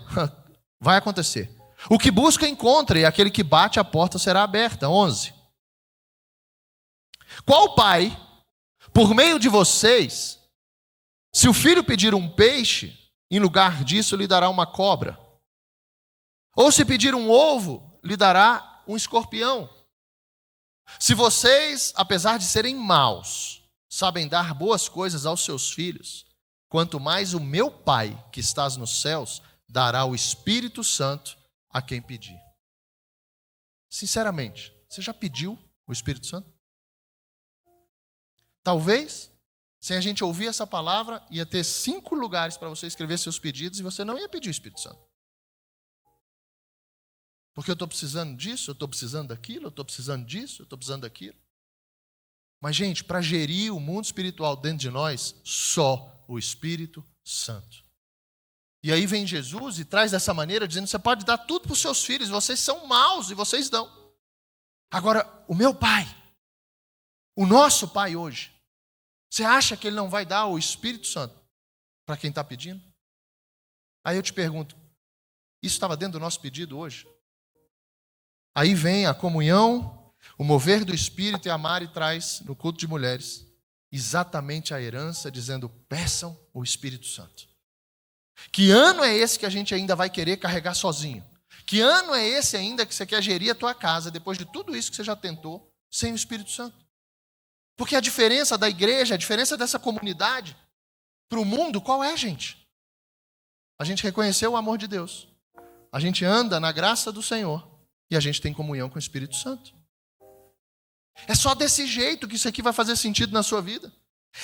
vai acontecer. O que busca, encontra. E aquele que bate, a porta será aberta. 11. Qual pai, por meio de vocês, se o filho pedir um peixe, em lugar disso lhe dará uma cobra. Ou se pedir um ovo, lhe dará um escorpião. Se vocês, apesar de serem maus, sabem dar boas coisas aos seus filhos, quanto mais o meu Pai, que estás nos céus, dará o Espírito Santo a quem pedir. Sinceramente, você já pediu o Espírito Santo? Talvez, sem a gente ouvir essa palavra, ia ter 5 lugares para você escrever seus pedidos e você não ia pedir o Espírito Santo. Porque eu estou precisando disso, eu estou precisando daquilo, eu estou precisando disso, eu estou precisando daquilo. Mas, gente, para gerir o mundo espiritual dentro de nós, só o Espírito Santo. E aí vem Jesus e traz dessa maneira, dizendo, você pode dar tudo para os seus filhos, vocês são maus e vocês dão. Agora, o meu Pai, o nosso Pai hoje, você acha que Ele não vai dar o Espírito Santo para quem está pedindo? Aí eu te pergunto, isso estava dentro do nosso pedido hoje? Aí vem a comunhão, o mover do Espírito, e a Mari traz no culto de mulheres exatamente a herança, dizendo, peçam o Espírito Santo. Que ano é esse que a gente ainda vai querer carregar sozinho? Que ano é esse ainda que você quer gerir a tua casa, depois de tudo isso que você já tentou, sem o Espírito Santo? Porque a diferença da igreja, a diferença dessa comunidade para o mundo, qual é, gente? A gente reconheceu o amor de Deus. A gente anda na graça do Senhor. E a gente tem comunhão com o Espírito Santo. É só desse jeito que isso aqui vai fazer sentido na sua vida.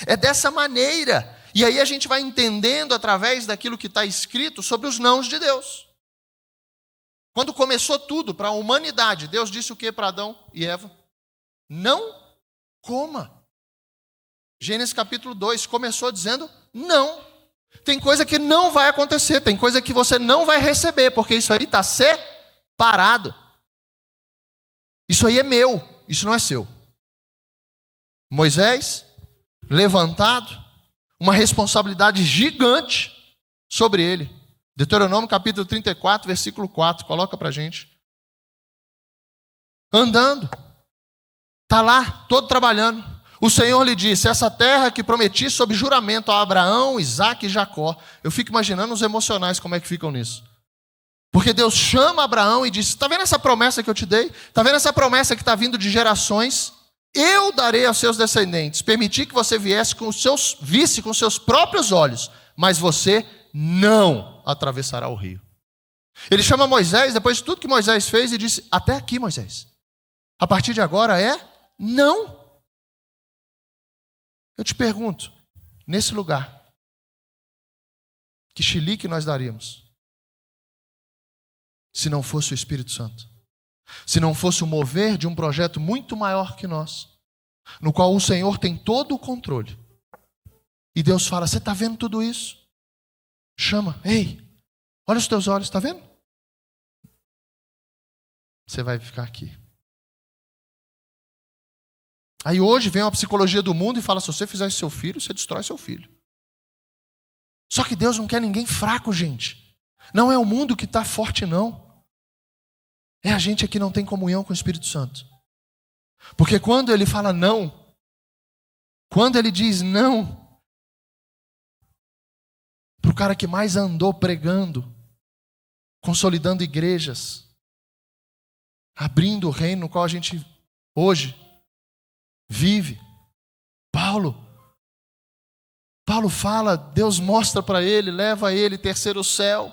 É dessa maneira. E aí a gente vai entendendo através daquilo que está escrito sobre os nãos de Deus. Quando começou tudo para a humanidade, Deus disse o que para Adão e Eva? Não coma. Gênesis capítulo 2 começou dizendo não. Tem coisa que não vai acontecer, tem coisa que você não vai receber, porque isso aí está separado. Isso aí é meu, isso não é seu. Moisés, levantado, uma responsabilidade gigante sobre ele. Deuteronômio capítulo 34, versículo 4, coloca para a gente. Andando, está lá, todo trabalhando. O Senhor lhe disse, essa terra que prometi sob juramento a Abraão, Isaque e Jacó. Eu fico imaginando os emocionais como é que ficam nisso. Porque Deus chama Abraão e diz, está vendo essa promessa que eu te dei? Está vendo essa promessa que está vindo de gerações? Eu darei aos seus descendentes. Permiti que você visse com os seus próprios olhos, mas você não atravessará o rio. Ele chama Moisés, depois de tudo que Moisés fez, e disse, até aqui, Moisés. A partir de agora é não. Eu te pergunto, nesse lugar, que chilique nós daríamos? Se não fosse o Espírito Santo. Se não fosse o mover de um projeto muito maior que nós, no qual o Senhor tem todo o controle. E Deus fala, você está vendo tudo isso? Chama, ei, olha os teus olhos, está vendo? Você vai ficar aqui. Aí hoje vem uma psicologia do mundo e fala, se você fizer isso seu filho, você destrói seu filho. Só que Deus não quer ninguém fraco, gente. Não é o mundo que está forte, não. É a gente que não tem comunhão com o Espírito Santo. Porque quando ele fala não, quando ele diz não, para o cara que mais andou pregando, consolidando igrejas, abrindo o reino no qual a gente hoje vive, Paulo fala, Deus mostra para ele, leva ele, terceiro céu.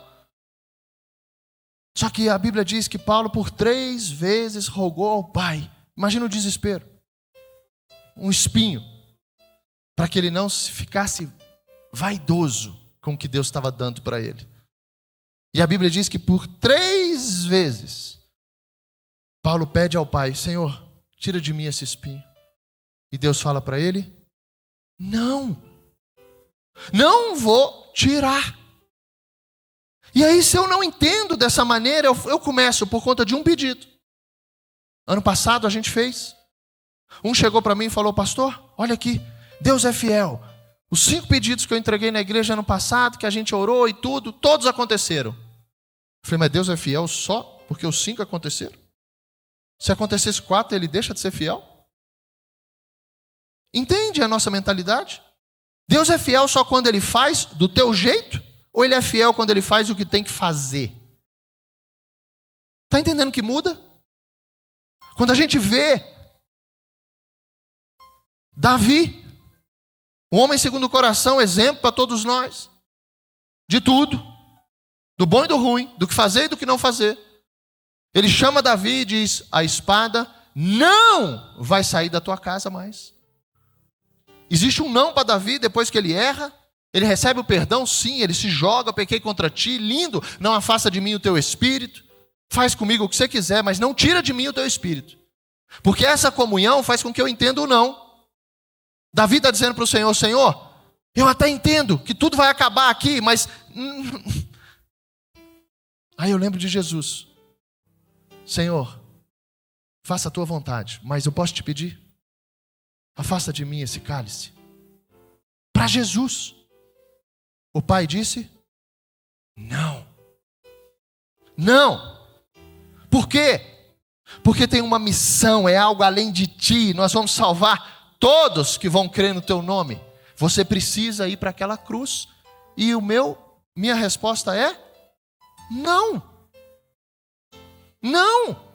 Só que a Bíblia diz que Paulo por 3 vezes rogou ao Pai. Imagina o desespero. Um espinho. Para que ele não ficasse vaidoso com o que Deus estava dando para ele. E a Bíblia diz que por 3 vezes Paulo pede ao Pai, Senhor, tira de mim esse espinho. E Deus fala para ele, não vou tirar. E aí, se eu não entendo dessa maneira, eu começo por conta de um pedido. Ano passado a gente fez. Um chegou para mim e falou, pastor, olha aqui, Deus é fiel. Os 5 pedidos que eu entreguei na igreja ano passado, que a gente orou e tudo, todos aconteceram. Eu falei, mas Deus é fiel só porque os 5 aconteceram? Se acontecesse 4, ele deixa de ser fiel? Entende a nossa mentalidade? Deus é fiel só quando ele faz do teu jeito? ou ele é fiel quando ele faz o que tem que fazer? Está entendendo que muda? Quando a gente vê Davi, um homem segundo o coração, exemplo para todos nós, de tudo, do bom e do ruim, do que fazer e do que não fazer. Ele chama Davi e diz: a espada não vai sair da tua casa mais. Existe um não para Davi depois que ele erra. Ele recebe o perdão, sim, ele se joga: pequei contra ti, lindo, não afasta de mim o teu espírito. Faz comigo o que você quiser, mas não tira de mim o teu espírito. Porque essa comunhão faz com que eu entenda o não. Davi está dizendo para o Senhor: Senhor, eu até entendo que tudo vai acabar aqui, mas... Aí eu lembro de Jesus. Senhor, faça a tua vontade, mas eu posso te pedir? Afasta de mim esse cálice. Para Jesus. O pai disse: não. Não. Por quê? Porque tem uma missão, é algo além de ti. Nós vamos salvar todos que vão crer no teu nome. Você precisa ir para aquela cruz. E minha resposta é: não. Não.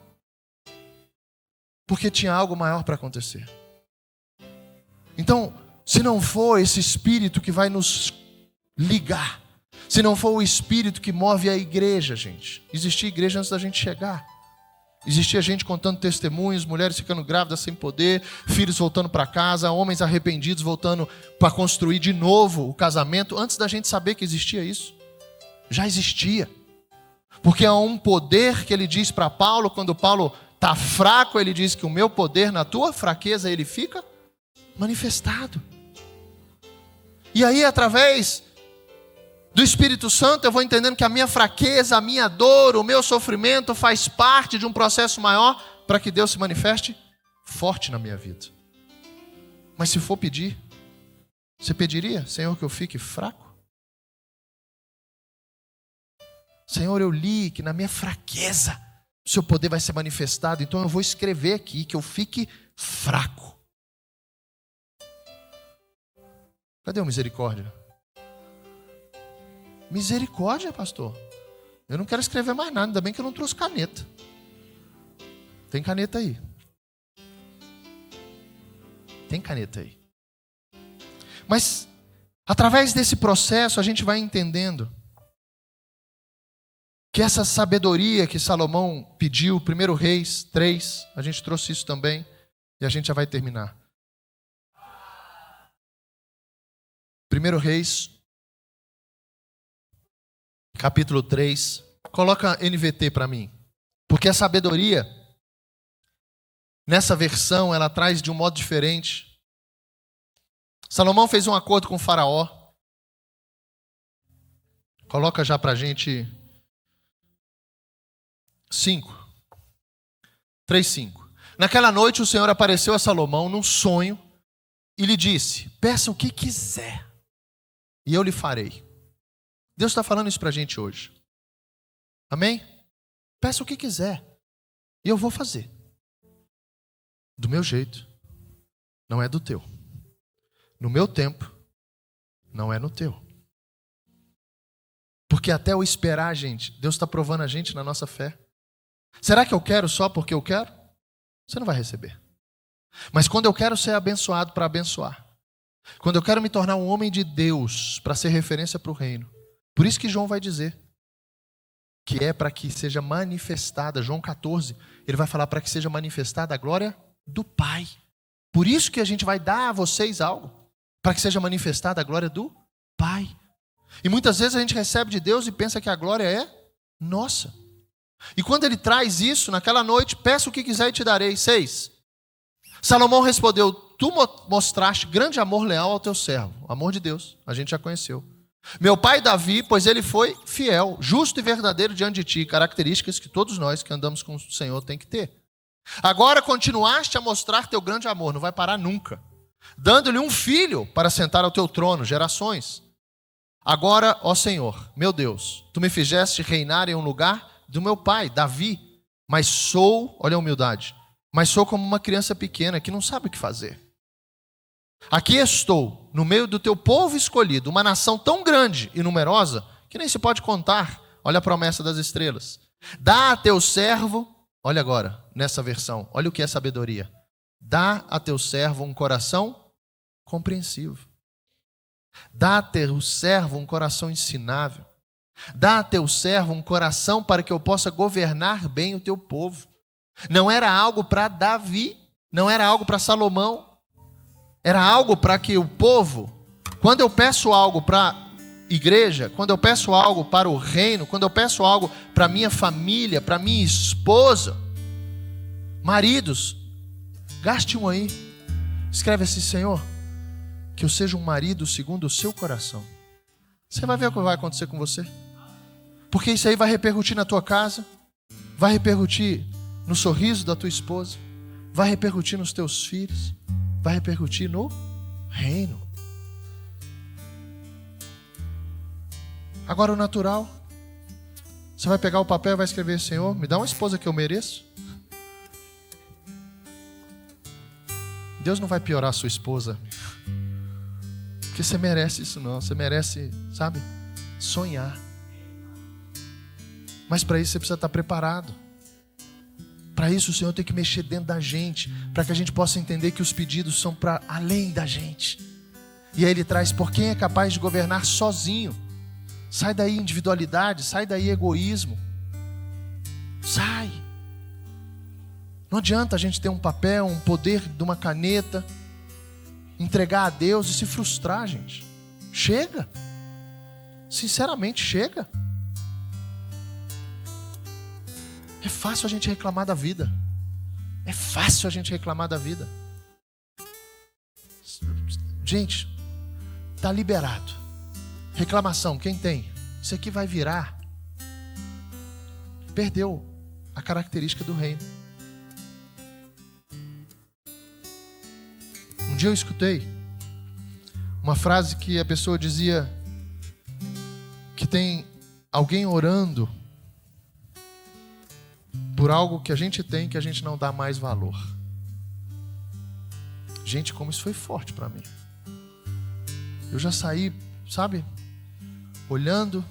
Porque tinha algo maior para acontecer. Então, se não for esse Espírito que vai nos ligar, se não for o Espírito que move a igreja, gente. Existia igreja antes da gente chegar. Existia gente contando testemunhos, mulheres ficando grávidas sem poder, filhos voltando para casa, homens arrependidos voltando para construir de novo o casamento, antes da gente saber que existia isso. Já existia. Porque há um poder que ele diz para Paulo, quando Paulo está fraco, ele diz que o meu poder na tua fraqueza, ele fica manifestado. E aí, através do Espírito Santo, eu vou entendendo que a minha fraqueza, a minha dor, o meu sofrimento faz parte de um processo maior para que Deus se manifeste forte na minha vida. Mas se for pedir, você pediria: Senhor, que eu fique fraco? Senhor, eu li que na minha fraqueza o seu poder vai ser manifestado, então eu vou escrever aqui que eu fique fraco. Cadê o misericórdia? Misericórdia, pastor. Eu não quero escrever mais nada, ainda bem que eu não trouxe caneta. Tem caneta aí? Tem caneta aí. Mas, através desse processo, a gente vai entendendo que essa sabedoria que Salomão pediu, 1 Reis 3, a gente trouxe isso também, e a gente já vai terminar. 1 Reis, capítulo 3, coloca NVT para mim, porque a sabedoria, nessa versão, ela traz de um modo diferente. Salomão fez um acordo com o faraó, coloca já para a gente 3:5. Naquela noite o Senhor apareceu a Salomão num sonho e lhe disse: peça o que quiser e eu lhe farei. Deus está falando isso para a gente hoje. Amém? Peça o que quiser e eu vou fazer. Do meu jeito, não é do teu. No meu tempo, não é no teu. Porque até o esperar, gente, Deus está provando a gente na nossa fé. Será que eu quero só porque eu quero? Você não vai receber. Mas quando eu quero ser abençoado para abençoar, quando eu quero me tornar um homem de Deus para ser referência para o reino, por isso que João vai dizer que é para que seja manifestada, João 14, ele vai falar para que seja manifestada a glória do Pai. Por isso que a gente vai dar a vocês algo, para que seja manifestada a glória do Pai. E muitas vezes a gente recebe de Deus e pensa que a glória é nossa. E quando ele traz isso, naquela noite, peça o que quiser e te darei. 6. Salomão respondeu: tu mostraste grande amor leal ao teu servo. Amor de Deus, a gente já conheceu. Meu pai Davi, pois ele foi fiel, justo e verdadeiro diante de ti. Características que todos nós que andamos com o Senhor tem que ter. Agora continuaste a mostrar teu grande amor, não vai parar nunca. Dando-lhe um filho para sentar ao teu trono, gerações. Agora, ó Senhor, meu Deus, tu me fizeste reinar em um lugar do meu pai, Davi, mas sou, olha a humildade, mas sou como uma criança pequena que não sabe o que fazer. Aqui estou, no meio do teu povo escolhido, uma nação tão grande e numerosa, que nem se pode contar. Olha a promessa das estrelas. Dá a teu servo, olha agora, nessa versão, olha o que é sabedoria. Dá a teu servo um coração compreensivo. Dá a teu servo um coração ensinável. Dá a teu servo um coração para que eu possa governar bem o teu povo. Não era algo para Davi, não era algo para Salomão. Era algo para que o povo, quando eu peço algo para igreja, quando eu peço algo para o reino, quando eu peço algo para minha família, para minha esposa, maridos, gaste um aí, escreve assim: Senhor, que eu seja um marido segundo o seu coração. Você vai ver o que vai acontecer com você, porque isso aí vai repercutir na tua casa, vai repercutir no sorriso da tua esposa, vai repercutir nos teus filhos, vai repercutir no reino. Agora o natural, você vai pegar o papel e vai escrever: Senhor, me dá uma esposa que eu mereço. Deus não vai piorar a sua esposa, porque você merece isso não. Você merece, sabe, sonhar. Mas para isso você precisa estar preparado. Para isso o Senhor tem que mexer dentro da gente, para que a gente possa entender que os pedidos são para além da gente. E aí Ele traz: por quem é capaz de governar sozinho? Sai daí individualidade, sai daí egoísmo. Sai. Não adianta a gente ter um papel, um poder de uma caneta, entregar a Deus e se frustrar, gente. Chega. Sinceramente, chega. É fácil a gente reclamar da vida. É fácil a gente reclamar da vida. Gente, está liberado. Reclamação, quem tem? Isso aqui vai virar. Perdeu a característica do reino. Um dia eu escutei uma frase que a pessoa dizia que tem alguém orando por algo que a gente tem que a gente não dá mais valor. Gente, como isso foi forte para mim. Eu já saí, sabe, olhando,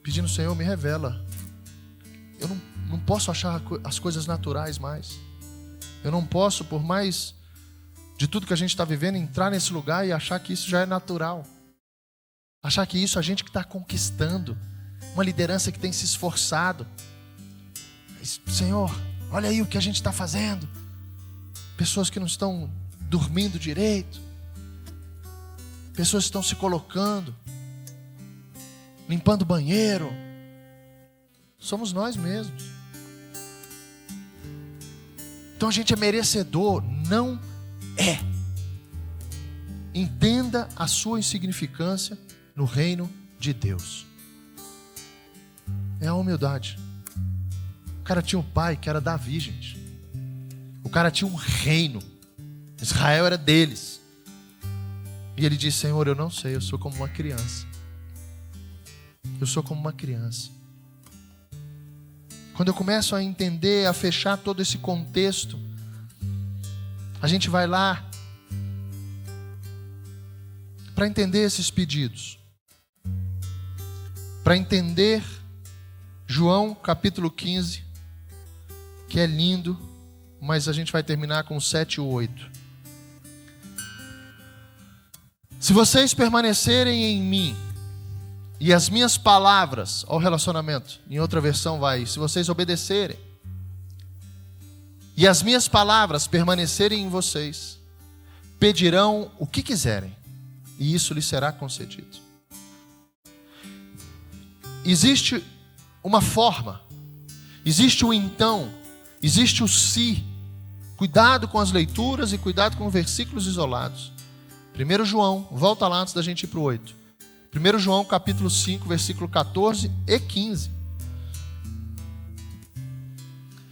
pedindo: Senhor, me revela. Eu não posso achar as coisas naturais mais. Eu não posso, por mais de tudo que a gente está vivendo, entrar nesse lugar e achar que isso já é natural. Achar que isso a gente que está conquistando. Uma liderança que tem se esforçado. Senhor, olha aí o que a gente está fazendo. Pessoas que não estão dormindo direito. Pessoas que estão se colocando, limpando o banheiro. Somos nós mesmos. Então a gente é merecedor. Não é. Entenda a sua insignificância no reino de Deus. É a humildade. O cara tinha um pai que era Davi, gente. O cara tinha um reino. Israel era deles. E ele disse: Senhor, eu não sei, eu sou como uma criança. Eu sou como uma criança. Quando eu começo a entender, a fechar todo esse contexto, a gente vai lá para entender esses pedidos. Para entender João capítulo 15, que é lindo, mas a gente vai terminar com 7 e 8. Se vocês permanecerem em mim e as minhas palavras, ao relacionamento, em outra versão vai: se vocês obedecerem e as minhas palavras permanecerem em vocês, pedirão o que quiserem e isso lhes será concedido. Existe uma forma, existe o então, existe o se. Cuidado com as leituras e cuidado com versículos isolados. 1 João, volta lá antes da gente ir para o 8. 1 João capítulo 5, versículo 14 e 15.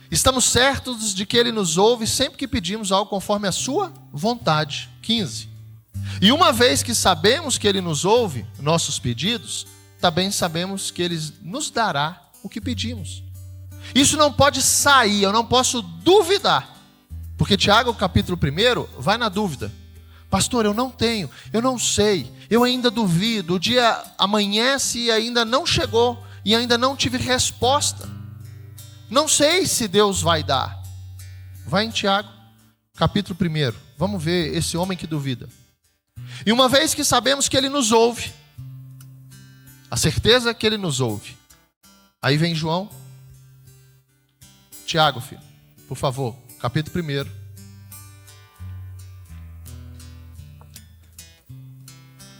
Estamos certos de que Ele nos ouve sempre que pedimos algo conforme a sua vontade. 15. E uma vez que sabemos que Ele nos ouve, nossos pedidos, também sabemos que Ele nos dará o que pedimos. Isso não pode sair, eu não posso duvidar. Porque Tiago capítulo 1 vai na dúvida. Pastor, eu não tenho, eu não sei, eu ainda duvido, o dia amanhece e ainda não chegou, e ainda não tive resposta. Não sei se Deus vai dar. Vai em Tiago, capítulo 1. Vamos ver esse homem que duvida. E uma vez que sabemos que Ele nos ouve, a certeza é que Ele nos ouve. Aí vem João. Tiago, filho, por favor, capítulo 1.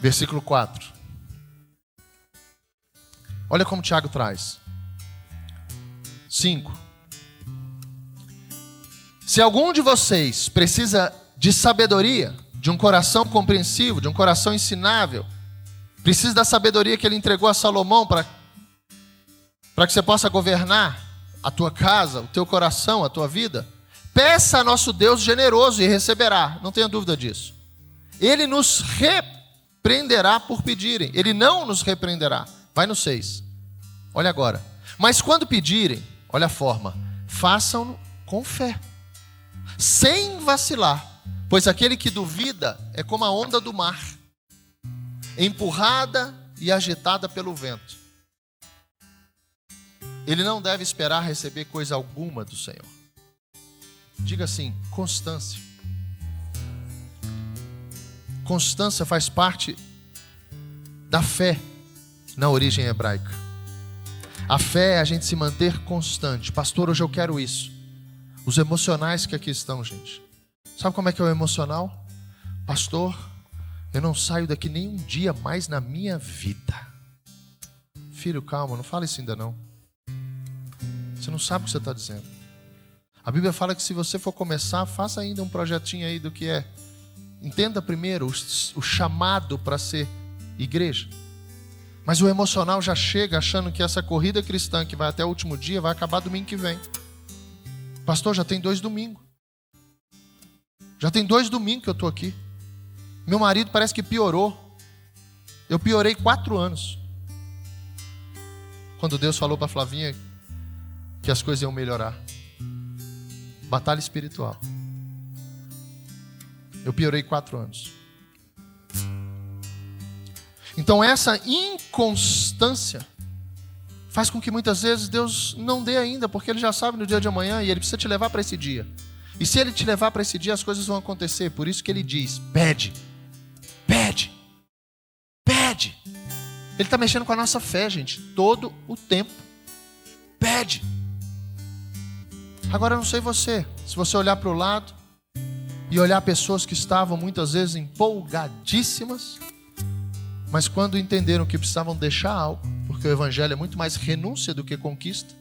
Versículo 4. Olha como Tiago traz. 5. Se algum de vocês precisa de sabedoria, de um coração compreensivo, de um coração ensinável, precisa da sabedoria que ele entregou a Salomão para que você possa governar a tua casa, o teu coração, a tua vida, peça a nosso Deus generoso e receberá. Não tenha dúvida disso. Ele nos repreenderá por pedirem. Ele não nos repreenderá. Vai no 6. Olha agora. Mas quando pedirem, olha a forma, façam-no com fé, sem vacilar, pois aquele que duvida é como a onda do mar, empurrada e agitada pelo vento. Ele não deve esperar receber coisa alguma do Senhor. Diga assim, constância. Constância faz parte da fé na origem hebraica. A fé é a gente se manter constante. Pastor, hoje eu quero isso. Os emocionais que aqui estão, gente. Sabe como é que é o emocional? Pastor, eu não saio daqui nem um dia mais na minha vida. Filho, calma, não fala isso ainda não. Você não sabe o que você está dizendo. A Bíblia fala que se você for começar, faça ainda um projetinho aí do que é. Entenda primeiro o chamado para ser igreja. Mas o emocional já chega achando que essa corrida cristã que vai até o último dia vai acabar domingo que vem. Pastor, já tem 2 domingos. Já tem 2 domingos que eu estou aqui. Meu marido parece que piorou. Eu piorei 4 anos. Quando Deus falou para Flavinha que as coisas iam melhorar. Batalha espiritual. Eu piorei 4 anos. Então essa inconstância faz com que muitas vezes Deus não dê ainda, porque Ele já sabe no dia de amanhã e Ele precisa te levar para esse dia. E se Ele te levar para esse dia, as coisas vão acontecer. Por isso que Ele diz, pede, pede, pede. Ele está mexendo com a nossa fé, gente, todo o tempo. Pede. Agora eu não sei você, se você olhar para o lado e olhar pessoas que estavam muitas vezes empolgadíssimas, mas quando entenderam que precisavam deixar algo, porque o evangelho é muito mais renúncia do que conquista,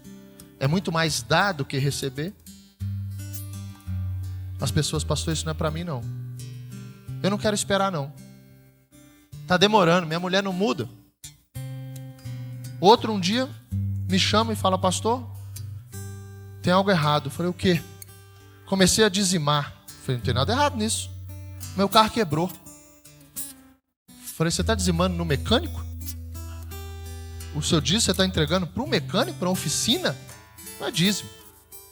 é muito mais dar do que receber, as pessoas, pastor, isso não é para mim não. Eu não quero esperar não. Está demorando, minha mulher não muda. Outro um dia me chama e fala, pastor, tem algo errado. Eu falei, o quê? Comecei a dizimar. Eu falei, não tem nada errado nisso. Meu carro quebrou. Falei, você está dizimando no mecânico? O seu dízimo você está entregando para um mecânico, para uma oficina? Não é dízimo.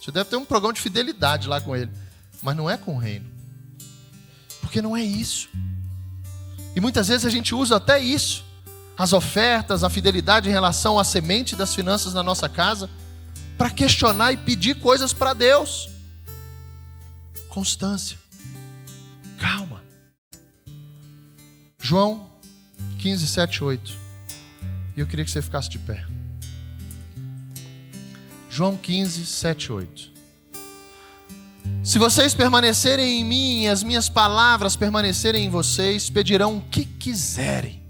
Você deve ter um programa de fidelidade lá com ele. Mas não é com o reino. Porque não é isso. E muitas vezes a gente usa até isso. As ofertas, a fidelidade em relação à semente das finanças na nossa casa, para questionar e pedir coisas para Deus. Constância. Calma. João 15, 7, 8. E eu queria que você ficasse de pé. João 15, 7, 8. Se vocês permanecerem em mim e as minhas palavras permanecerem em vocês, pedirão o que quiserem,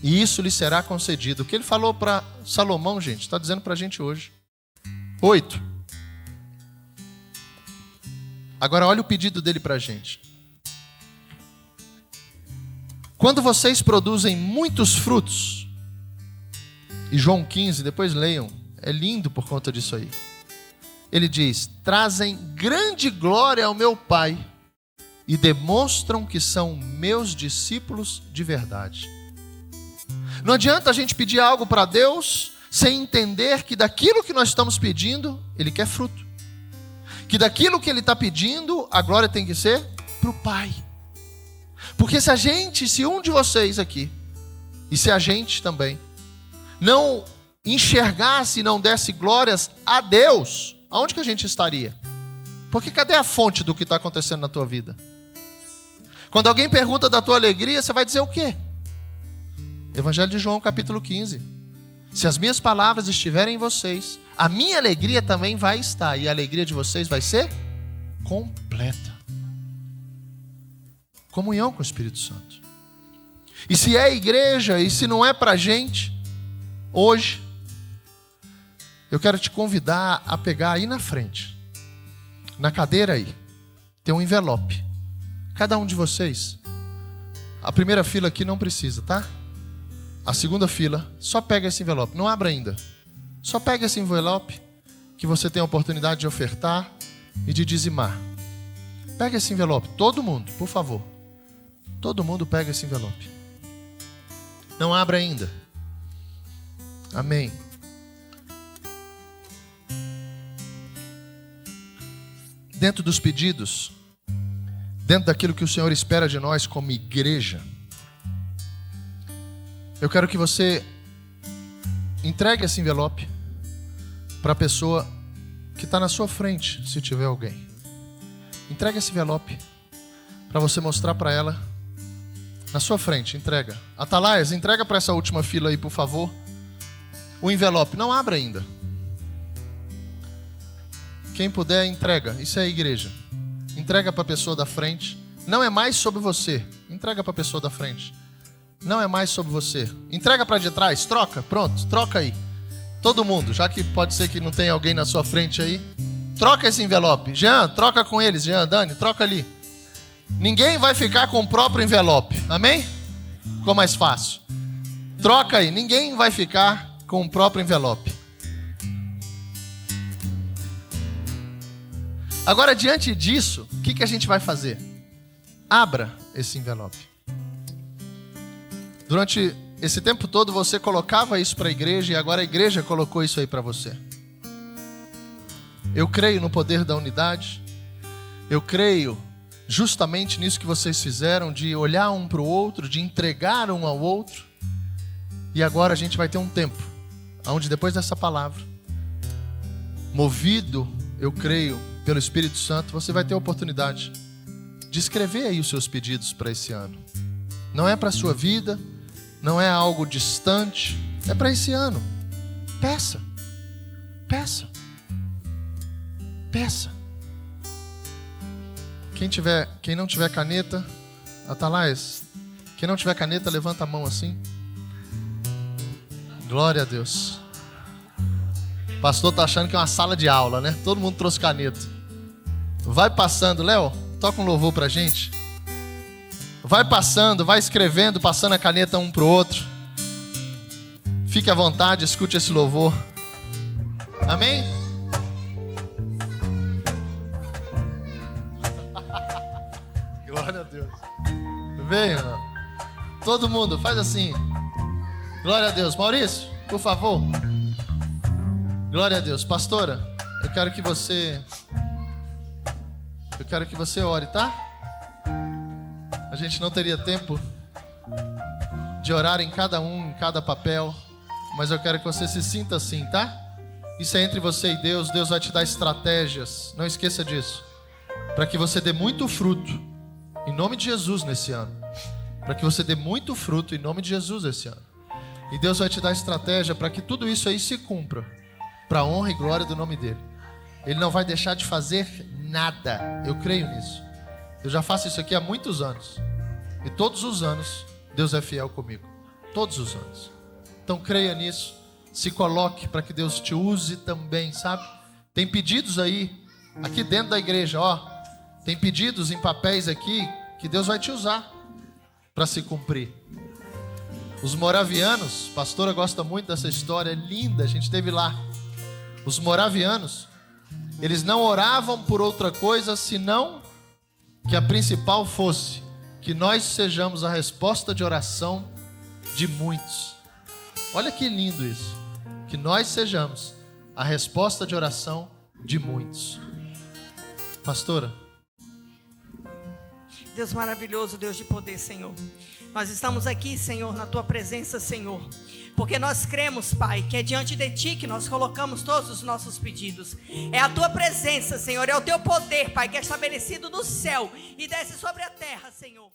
e isso lhes será concedido. O que ele falou para Salomão, gente, está dizendo para a gente hoje. 8. Agora olha o pedido dele para a gente. Quando vocês produzem muitos frutos, e João 15, depois leiam, é lindo por conta disso aí. Ele diz, trazem grande glória ao meu Pai e demonstram que são meus discípulos de verdade. Não adianta a gente pedir algo para Deus sem entender que daquilo que nós estamos pedindo, Ele quer fruto. Que daquilo que Ele está pedindo, a glória tem que ser para o Pai. Porque se um de vocês aqui, e se a gente também, não enxergasse e não desse glórias a Deus, aonde que a gente estaria? Porque cadê a fonte do que está acontecendo na tua vida? Quando alguém pergunta da tua alegria, você vai dizer o quê? Evangelho de João, capítulo 15. Se as minhas palavras estiverem em vocês, a minha alegria também vai estar, e a alegria de vocês vai ser completa. Comunhão com o Espírito Santo. E se é igreja, e se não é pra gente, hoje, eu quero te convidar a pegar aí na frente, na cadeira aí, tem um envelope. Cada um de vocês, a primeira fila aqui não precisa, tá? A segunda fila, só pega esse envelope, não abra ainda. Só pega esse envelope, que você tem a oportunidade de ofertar e de dizimar. Pega esse envelope, todo mundo, por favor. Todo mundo pega esse envelope. Não abra ainda. Amém. Dentro dos pedidos, dentro daquilo que o Senhor espera de nós como igreja, eu quero que você entregue esse envelope para a pessoa que está na sua frente, se tiver alguém. Entregue esse envelope para você mostrar para ela na sua frente. Entrega. Atalaias, entrega para essa última fila aí, por favor, o envelope. Não abra ainda. Quem puder, entrega. Isso é a igreja. Entrega para a pessoa da frente. Não é mais sobre você. Entrega para a pessoa da frente. Não é mais sobre você. Entrega para de trás. Troca. Pronto. Troca aí. Todo mundo. Já que pode ser que não tenha alguém na sua frente aí. Troca esse envelope. Jean, troca com eles. Jean, Dani, troca ali. Ninguém vai ficar com o próprio envelope. Amém? Ficou mais fácil. Troca aí. Ninguém vai ficar com o próprio envelope. Agora, diante disso, o que a gente vai fazer? Abra esse envelope. Durante esse tempo todo você colocava isso para a igreja e agora a igreja colocou isso aí para você. Eu creio no poder da unidade. Eu creio justamente nisso que vocês fizeram, de olhar um para o outro, de entregar um ao outro. E agora a gente vai ter um tempo, onde depois dessa palavra, movido, eu creio, pelo Espírito Santo, você vai ter a oportunidade de escrever aí os seus pedidos para esse ano. Não é para a sua vida, não é algo distante, é para esse ano. Peça, peça, peça. Quem não tiver caneta, Atalaias, quem não tiver caneta, levanta a mão assim. Glória a Deus. O pastor está achando que é uma sala de aula, né? Todo mundo trouxe caneta. Vai passando, Léo, toca um louvor pra gente. Vai passando, vai escrevendo, passando a caneta um pro outro. Fique à vontade, escute esse louvor. Amém? Glória a Deus. Venha, todo mundo, faz assim. Glória a Deus. Maurício, por favor. Glória a Deus. Pastora, eu quero que você ore, tá? A gente não teria tempo de orar em cada papel, mas eu quero que você se sinta assim, tá? Isso é entre você e Deus. Deus vai te dar estratégias, não esqueça disso, para que você dê muito fruto, em nome de Jesus, nesse ano. Para que você dê muito fruto, em nome de Jesus, esse ano. E Deus vai te dar estratégia para que tudo isso aí se cumpra, para a honra e glória do nome dEle. Ele não vai deixar de fazer nada. Eu creio nisso. Eu já faço isso aqui há muitos anos. E todos os anos, Deus é fiel comigo. Todos os anos. Então creia nisso. Se coloque para que Deus te use também, sabe? Tem pedidos aí, aqui dentro da igreja, ó. Tem pedidos em papéis aqui, que Deus vai te usar para se cumprir. Os moravianos, a pastora gosta muito dessa história, é linda, a gente esteve lá. Os moravianos, eles não oravam por outra coisa senão que a principal fosse que nós sejamos a resposta de oração de muitos. Olha que lindo isso. Que nós sejamos a resposta de oração de muitos. Pastora, Deus maravilhoso, Deus de poder, Senhor. Nós estamos aqui, Senhor, na Tua presença, Senhor, porque nós cremos, Pai, que é diante de Ti que nós colocamos todos os nossos pedidos. É a Tua presença, Senhor, é o Teu poder, Pai, que é estabelecido no céu e desce sobre a terra, Senhor.